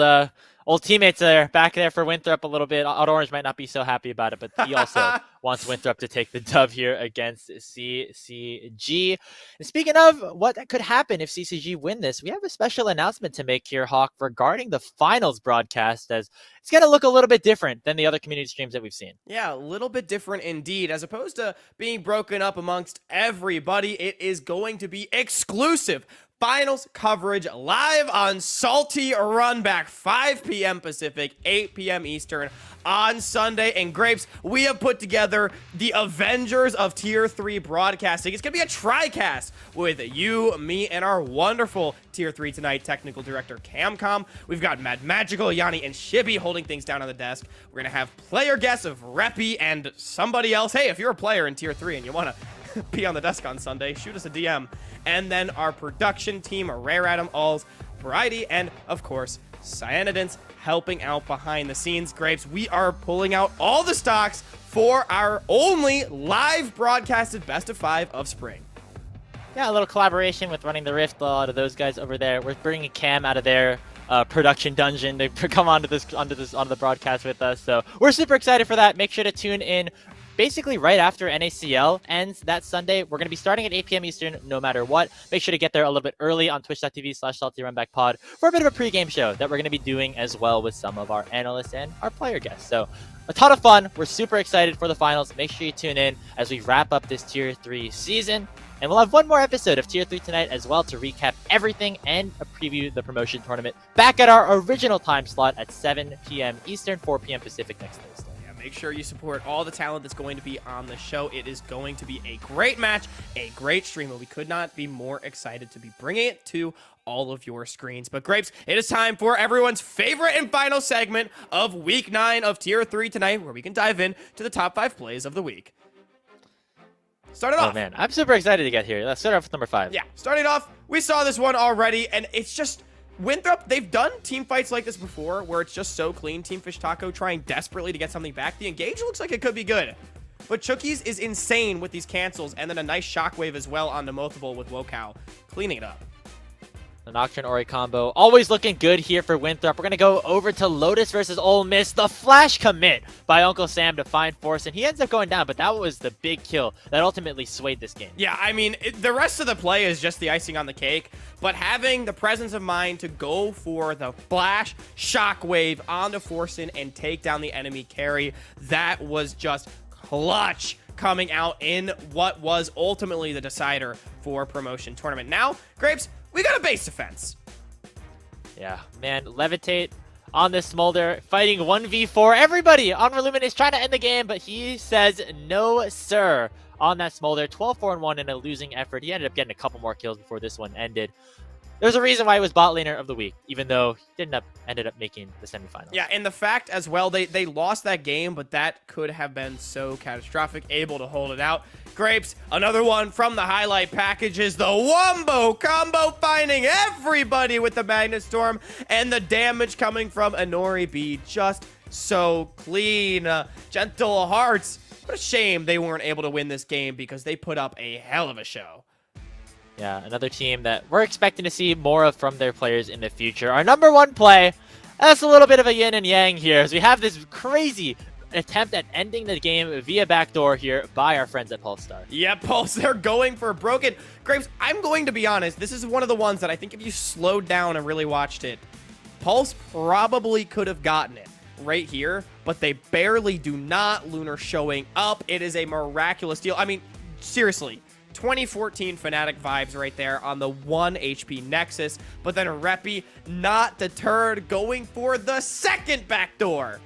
Speaker 2: teammates back there for Winthrop a little bit. Odd Orange might not be so happy about it, but he also wants Winthrop to take the dub here against CCG. And speaking of what could happen if CCG win this, we have a special announcement to make here, Hawk, regarding the finals broadcast, as it's going to look a little bit different than the other community streams that we've seen.
Speaker 1: Yeah, a little bit different indeed. As opposed to being broken up amongst everybody, it is going to be exclusive finals coverage live on Salty Runback, 5 p.m. Pacific, 8 p.m. Eastern on Sunday. And Grapes, we have put together the Avengers of Tier 3 broadcasting. It's going to be a tri-cast with you, me, and our wonderful Tier 3 Tonight technical director, Camcom. We've got Mad Magical, Yanni, and Shibby holding things down on the desk. We're going to have player guests of Reppy and somebody else. Hey, if you're a player in Tier 3 and you want to be on the desk on Sunday, shoot us a DM. And then our production team, Rare Adam, Alls, Variety, and of course, Cyanidins helping out behind the scenes. Grapes, we are pulling out all the stocks for our only live broadcasted best of 5 of spring.
Speaker 2: Yeah, a little collaboration with Running the Rift, a lot of those guys over there. We're bringing Cam out of their production dungeon to come onto the broadcast with us. So we're super excited for that. Make sure to tune in basically right after NACL ends that Sunday. We're going to be starting at 8 p.m. Eastern no matter what. Make sure to get there a little bit early on twitch.tv/saltyrunbackpod for a bit of a pregame show that we're going to be doing as well with some of our analysts and our player guests. So a ton of fun. We're super excited for the finals. Make sure you tune in as we wrap up this Tier 3 season. And we'll have one more episode of Tier 3 tonight as well to recap everything and preview the promotion tournament back at our original time slot at 7 p.m. Eastern, 4 p.m. Pacific next Thursday.
Speaker 1: Make sure you support all the talent that's going to be on the show. It is going to be a great match, a great stream, and we could not be more excited to be bringing it to all of your screens. But Grapes, it is time for everyone's favorite and final segment of Week 9 of Tier 3 tonight, where we can dive in to the top 5 plays of the week. Start it off.
Speaker 2: Oh man, I'm super excited to get here. Let's start off with number 5.
Speaker 1: Yeah, starting off, we saw this one already, and it's just Winthrop, they've done team fights like this before where it's just so clean. Team Fish Taco trying desperately to get something back. The engage looks like it could be good. But Chookies is insane with these cancels, and then a nice shockwave as well on the multiple with Wokow, cleaning it up.
Speaker 2: The Nocturne Ori combo always looking good here for Winthrop. We're going to go over to Lotus versus Ole Miss. The flash commit by Uncle Sam to find Force, and he ends up going down, but that was the big kill that ultimately swayed this game.
Speaker 1: Yeah, I mean, the rest of the play is just the icing on the cake, but having the presence of mind to go for the flash shockwave onto Forsen and take down the enemy carry, that was just clutch coming out in what was ultimately the decider for promotion tournament. Now, Grapes, we got a base defense.
Speaker 2: Yeah, man, Levitate on this Smolder, fighting 1v4. Everybody on Relumin is trying to end the game, but he says no, sir, on that Smolder. 12-4-1 in a losing effort. He ended up getting a couple more kills before this one ended. There's a reason why he was bot laner of the week, even though he ended up making the semifinals.
Speaker 1: Yeah, and the fact as well, they lost that game, but that could have been so catastrophic, able to hold it out. Grapes, another one from the highlight package is the Wombo combo, finding everybody with the Magnet Storm, and the damage coming from Inori B, just so clean. Gentle Hearts, what a shame they weren't able to win this game because they put up a hell of a show.
Speaker 2: Yeah, another team that we're expecting to see more of from their players in the future. Our number 1 play, that's a little bit of a yin and yang here, as we have this crazy attempt at ending the game via backdoor here by our friends at Pulsar.
Speaker 1: Yeah, Pulse, they're going for broken. Grapes, I'm going to be honest, this is one of the ones that I think if you slowed down and really watched it, Pulse probably could have gotten it right here, but they barely do not. Lunar showing up. It is a miraculous deal. I mean, seriously, 2014 Fnatic vibes right there on the 1 HP Nexus, but then Reppy not deterred, going for the second backdoor.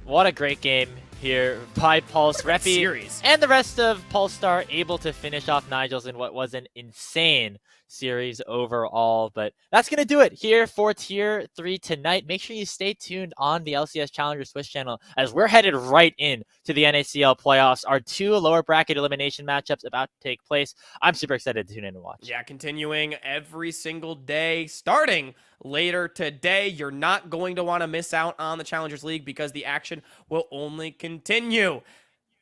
Speaker 2: What a great game here by Pulse. Reppy
Speaker 1: Series.
Speaker 2: and the rest of Pulsar able to finish off Nigels in what was an insane series overall. But that's going to do it here for Tier 3 tonight. Make sure you stay tuned on the LCS Challenger Swiss channel as we're headed right in to the NACL playoffs. Our 2 lower bracket elimination matchups about to take place. I'm super excited to tune in and watch.
Speaker 1: Yeah, continuing every single day, starting later today. You're not going to want to miss out on the Challengers League because the action will only continue.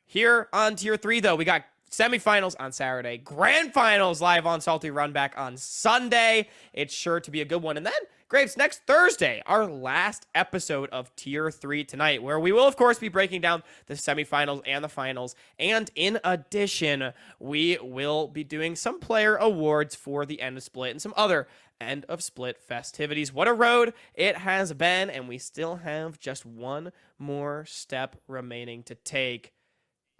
Speaker 1: Here on Tier 3, though, we got semifinals on Saturday, grand finals live on Salty Runback on Sunday. It's sure to be a good one. And then, Graves, next Thursday, our last episode of Tier 3 tonight, where we will, of course, be breaking down the semifinals and the finals. And in addition, we will be doing some player awards for the end of split and some other end of split festivities. What a road it has been, and we still have just one more step remaining to take.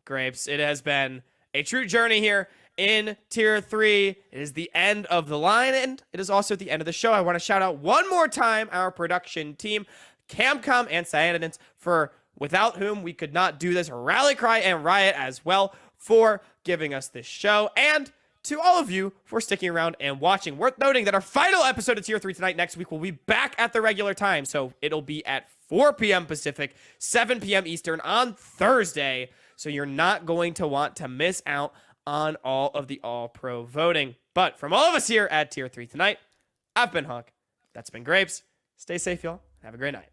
Speaker 1: Grapes, it has been a true journey here in Tier 3. It is the end of the line, and it is also the end of the show. I want to shout out one more time our production team, Camcom and Cyanidins, for without whom we could not do this. Rallycry and Riot as well for giving us this show, and to all of you for sticking around and watching. Worth noting that our final episode of Tier 3 tonight next week will be back at the regular time, so it'll be at 4 p.m. Pacific, 7 p.m. Eastern on Thursday. So you're not going to want to miss out on all of the All-Pro voting. But from all of us here at Tier 3 tonight, I've been Hunk. That's been Grapes. Stay safe, y'all. Have a great night.